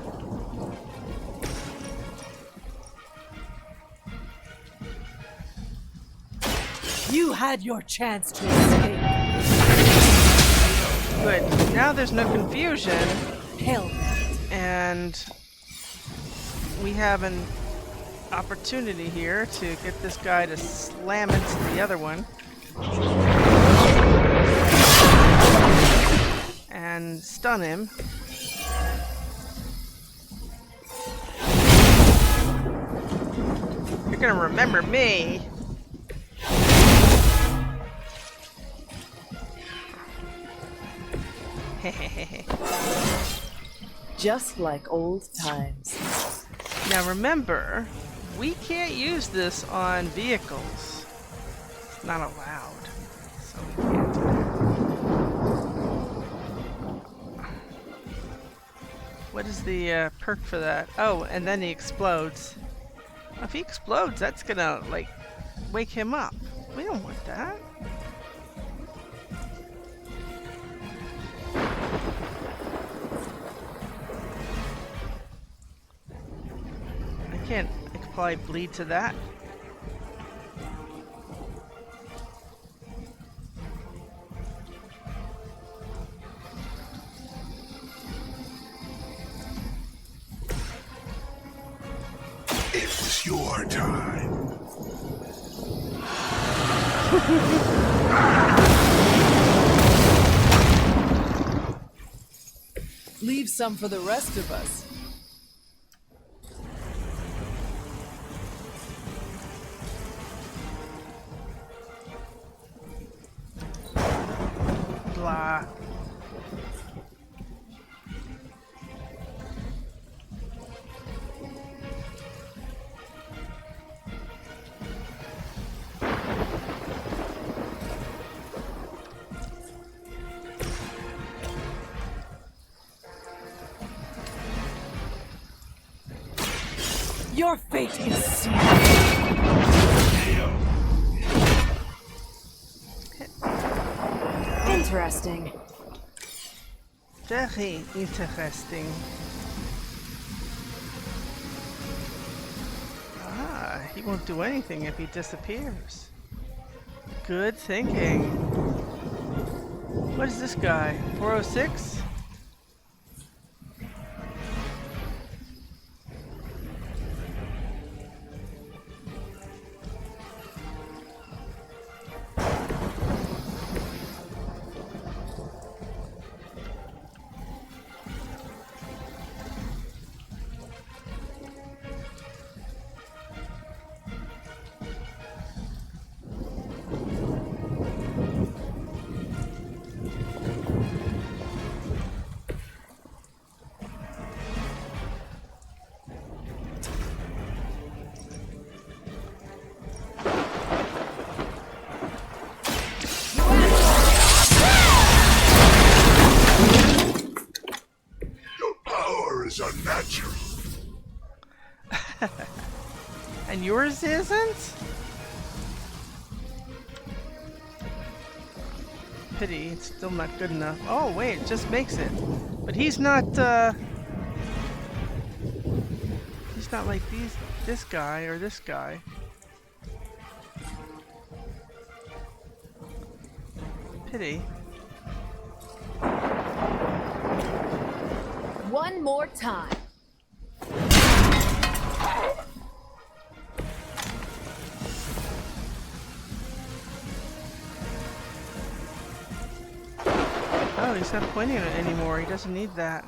You had your chance to escape. Good. Now there's no confusion. Hell. And we have an opportunity here to get this guy to slam into the other one. And stun him. You're gonna remember me. Just like old times. Now remember, we can't use this on vehicles. It's not allowed. So we can't. What is the perk for that? Oh, and then he explodes. If he explodes, that's gonna, like, wake him up. We don't want that. I can't apply bleed to that. It was your time. Leave some for the rest of us. Blah. Your fate is sealed. Interesting. Very interesting. Ah, he won't do anything if he disappears. Good thinking. What is this guy? 406? Unnatural. And yours isn't? Pity, it's still not good enough. Oh wait, it just makes it. But he's not like this guy or this guy. pity. One more time. Oh, he's not pointing at it anymore. He doesn't need that.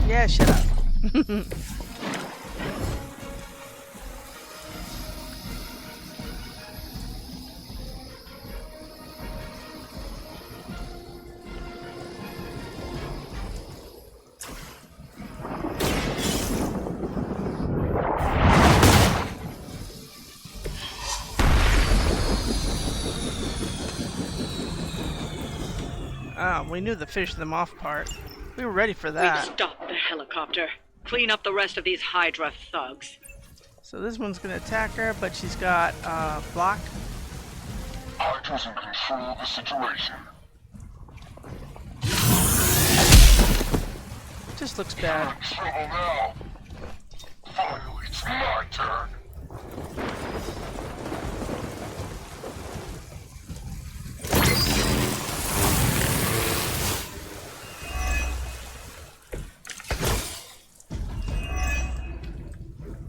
Yeah, shut up. Ah, we knew the finish them off part. We were ready for We that. stopped the helicopter. Clean up the rest of these Hydra thugs. So this one's gonna attack her, but she's got block. Hydra's in control of the situation. Just looks bad. Trouble now. Finally, it's my turn.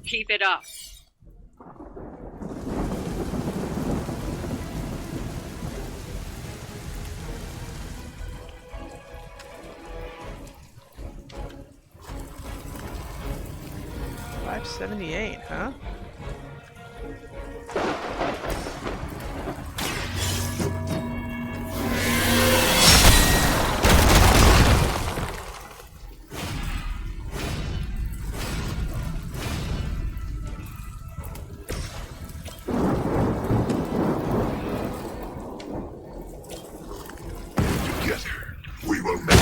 Keep it up. $578, huh? Together, we will make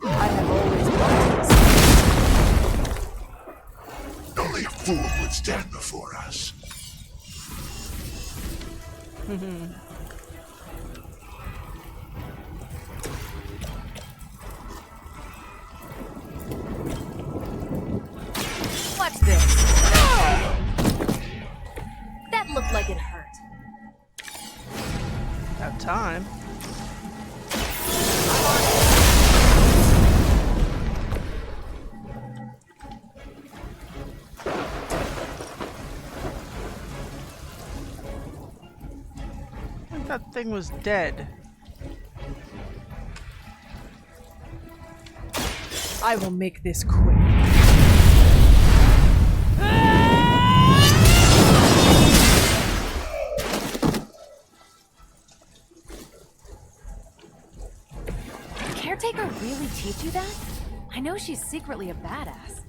I have always wanted this. only a fool would stand before us. Watch this. That looked like it hurt. About time. I think that thing was dead. I will make this quick. Did Caretaker really teach you that? I know she's secretly a badass.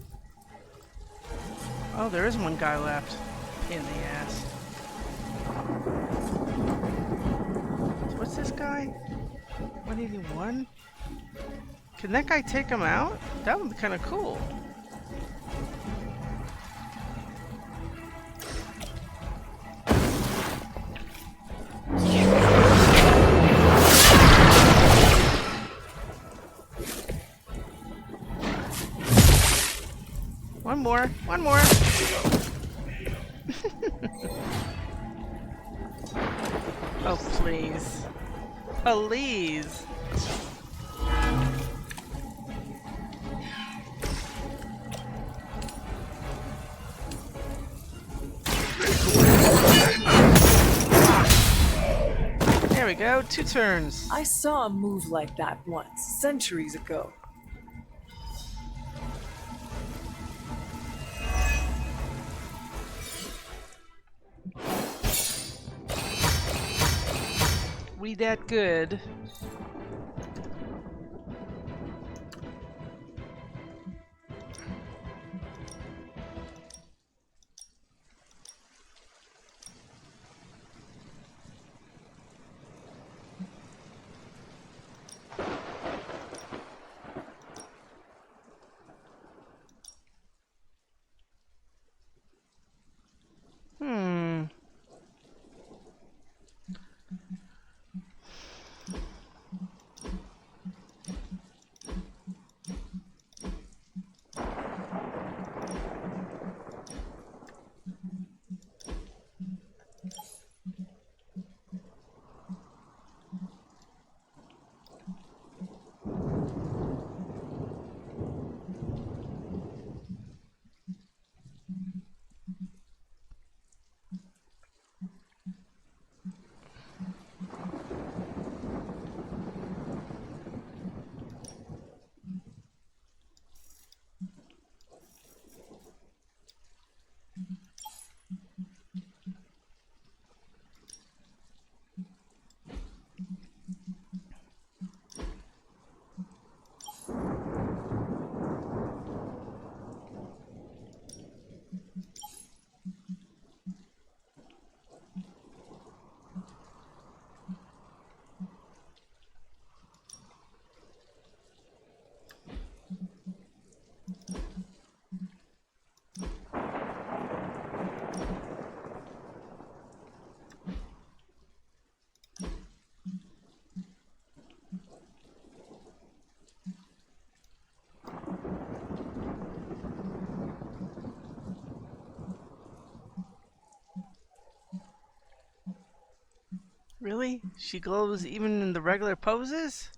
Oh, there is one guy left. Pain in the ass. So what's this guy? 181? Can that guy take him out? That would be kind of cool. One more. One more. Oh, please. Please. There we go. 2 turns. I saw a move like that once, centuries ago. We that good. Really? She glows even in the regular poses?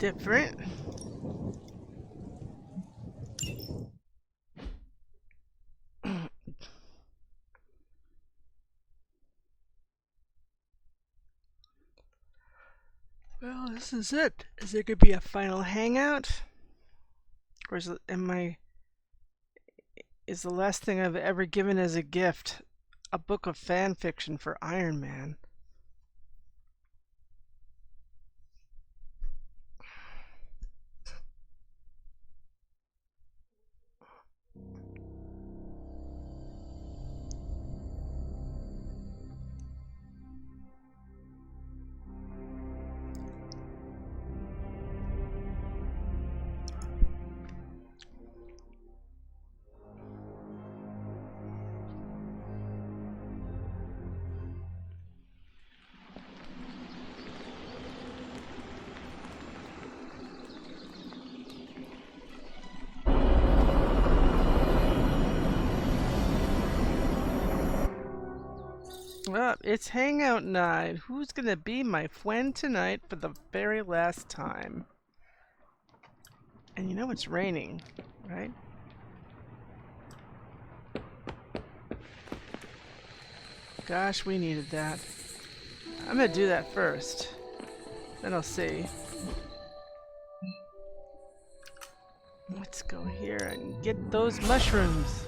different. Well, this is it. Is there gonna be a final hangout? Or is the last thing I've ever given as a gift a book of fan fiction for Iron Man? Well, it's hangout night. Who's gonna be my friend tonight for the very last time? And you know it's raining, right? Gosh, we needed that. I'm gonna do that first. Then I'll see. Let's go here and get those mushrooms.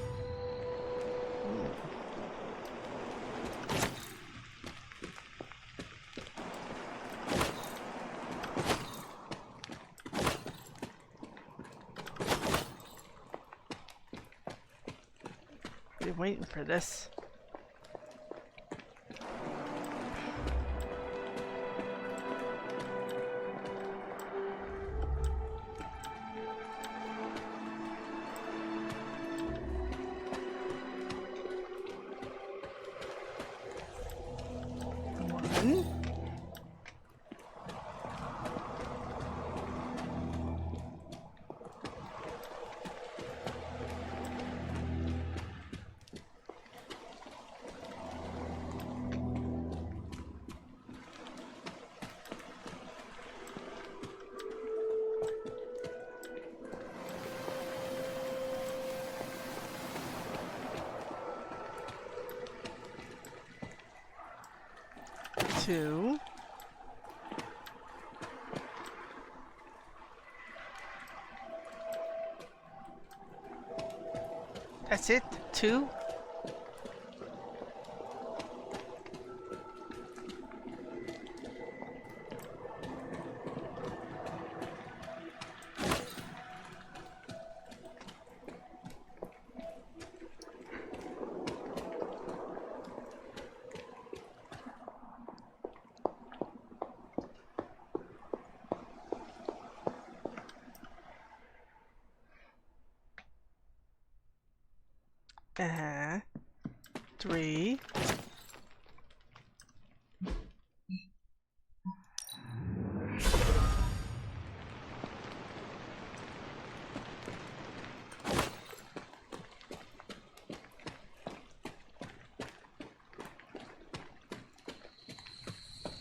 Been waiting for this. Two. That's it? Two? Three.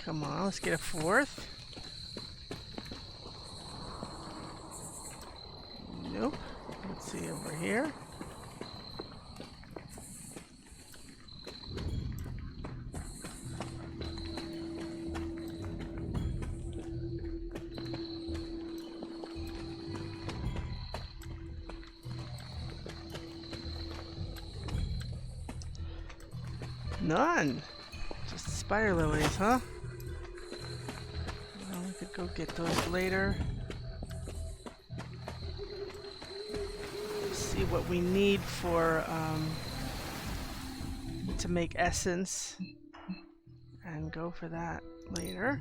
Come on, let's get a fourth. Nope. Let's see over here. None. Just spider lilies, huh? Well, we could go get those later. See what we need for to make essence, and go for that later.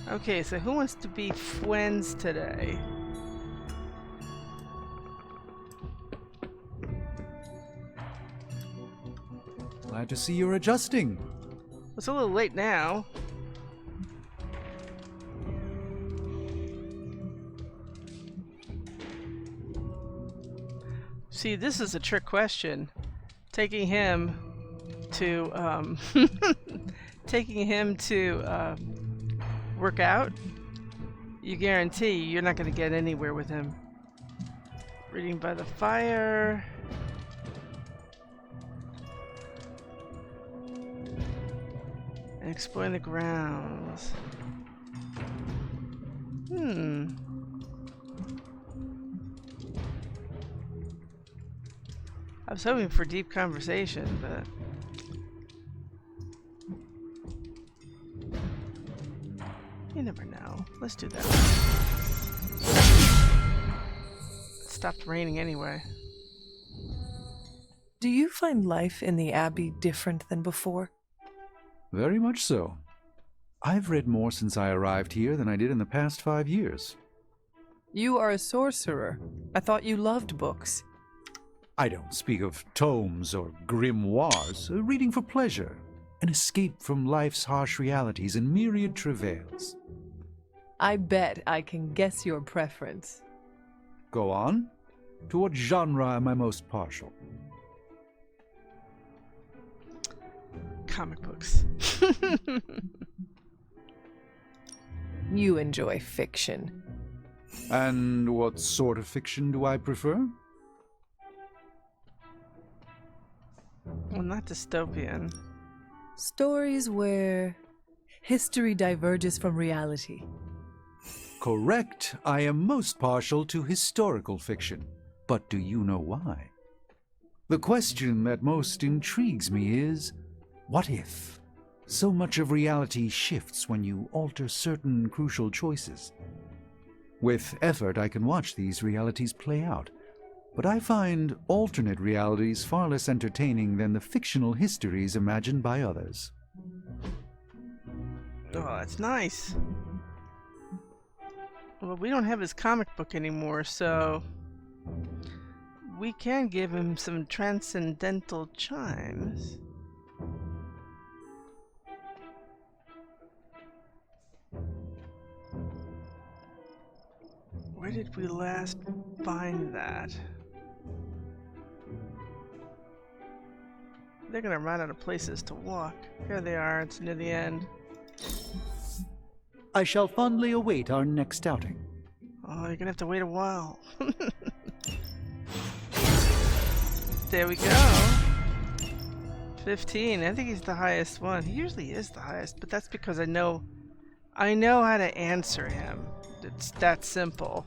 Okay, so who wants to be friends today? Glad to see you're adjusting. It's a little late now. See, this is a trick question. Taking him to work out you guarantee you're not going to get anywhere with him. Reading by the fire. And exploring the grounds. I was hoping for deep conversation, but... You never know. Let's do that. It stopped raining anyway. Do you find life in the Abbey different than before? Very much so. I've read more since I arrived here than I did in the past 5 years. You are a sorcerer. I thought you loved books. I don't speak of tomes or grimoires, reading for pleasure, an escape from life's harsh realities and myriad travails. I bet I can guess your preference. Go on. To what genre am I most partial? Comic books. You enjoy fiction. And what sort of fiction do I prefer? Well, not dystopian. Stories where history diverges from reality. Correct. I am most partial to historical fiction. But do you know why? The question that most intrigues me is, what if? So much of reality shifts when you alter certain crucial choices. With effort, I can watch these realities play out, but I find alternate realities far less entertaining than the fictional histories imagined by others. Oh, that's nice. Well, we don't have his comic book anymore, so we can give him some transcendental chimes. Where did we last find that? They're gonna run out of places to walk. Here they are, it's near the end. I shall fondly await our next outing. Oh, you're gonna have to wait a while. There we go. 15. I think he's the highest one. He usually is the highest, but that's because I know how to answer him. It's that simple.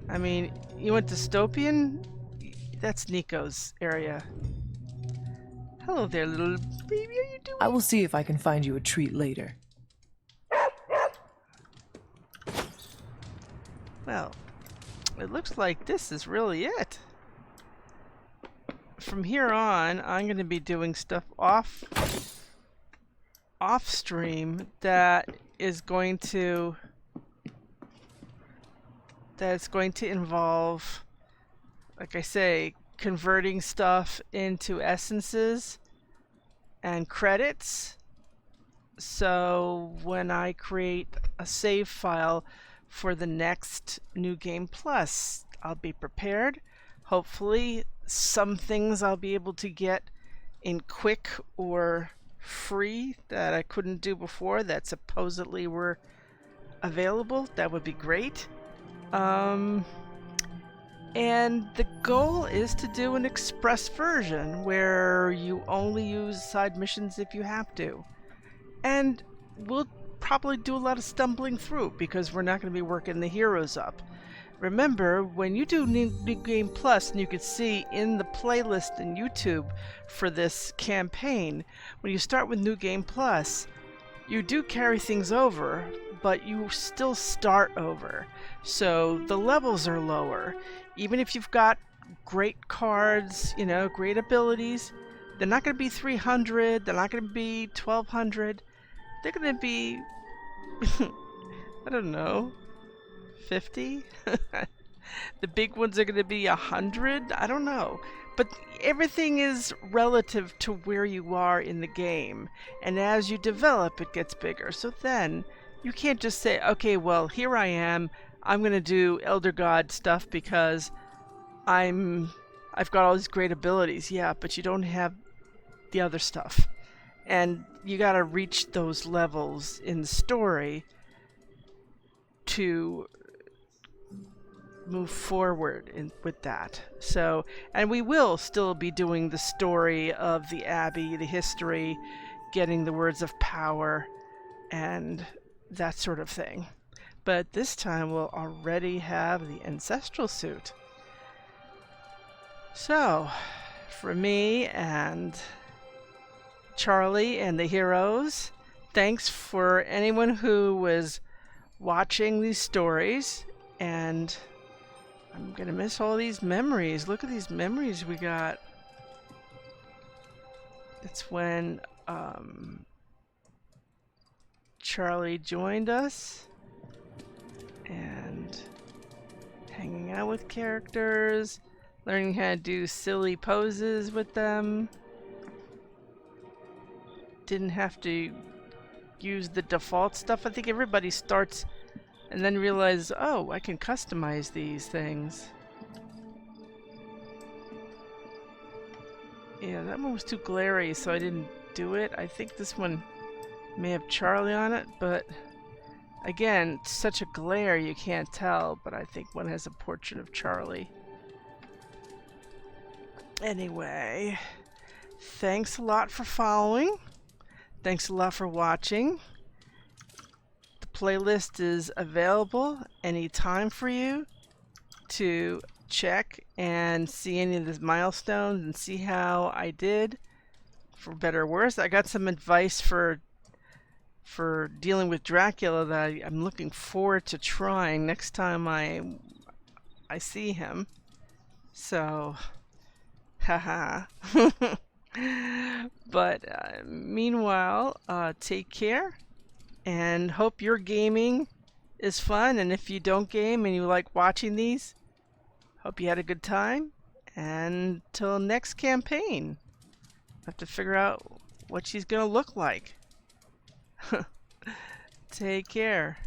I mean, you want dystopian? That's Nico's area. Hello there, little baby. How you doing? I will see if I can find you a treat later. Well, it looks like this is really it. From here on, I'm going to be doing stuff off stream that is going to involve, like I say, converting stuff into essences and credits. So when I create a save file for the next New Game Plus, I'll be prepared. Hopefully some things I'll be able to get in quick or free that I couldn't do before that supposedly were available. That would be great. And the goal is to do an express version where you only use side missions if you have to. And we'll probably do a lot of stumbling through because we're not going to be working the heroes up. Remember, when you do New Game Plus, and you can see in the playlist in YouTube for this campaign, when you start with New Game Plus, you do carry things over, but you still start over. So the levels are lower. Even if you've got great cards, you know, great abilities, they're not going to be 300, they're not going to be 1200, they're going to be, I don't know, 50? The big ones are going to be 100? I don't know. But everything is relative to where you are in the game. And as you develop, it gets bigger. So then, you can't just say, okay, well, here I am. I'm going to do Elder God stuff because I've got all these great abilities. Yeah, but you don't have the other stuff. And you got to reach those levels in the story to move forward with that. So, and we will still be doing the story of the Abbey, the history, getting the words of power, and that sort of thing. But this time we'll already have the ancestral suit. So, for me and Charlie and the heroes, thanks for anyone who was watching these stories, and I'm gonna miss all these memories. Look at these memories we got. It's when Charlie joined us and hanging out with characters, learning how to do silly poses with them. Didn't have to use the default stuff. I think everybody starts and then realizes, oh, I can customize these things. Yeah, that one was too glary, so I didn't do it. I think this one may have Charlie on it, but again, it's such a glare you can't tell, but I think one has a portrait of Charlie. Anyway, thanks a lot for following. Thanks a lot for watching. The playlist is available anytime for you to check and see any of the milestones and see how I did, for better or worse. I got some advice for dealing with Dracula that I'm looking forward to trying next time I see him. So, haha. But meanwhile, take care and hope your gaming is fun. And if you don't game and you like watching these, hope you had a good time. And till next campaign, I have to figure out what she's gonna look like. Take care.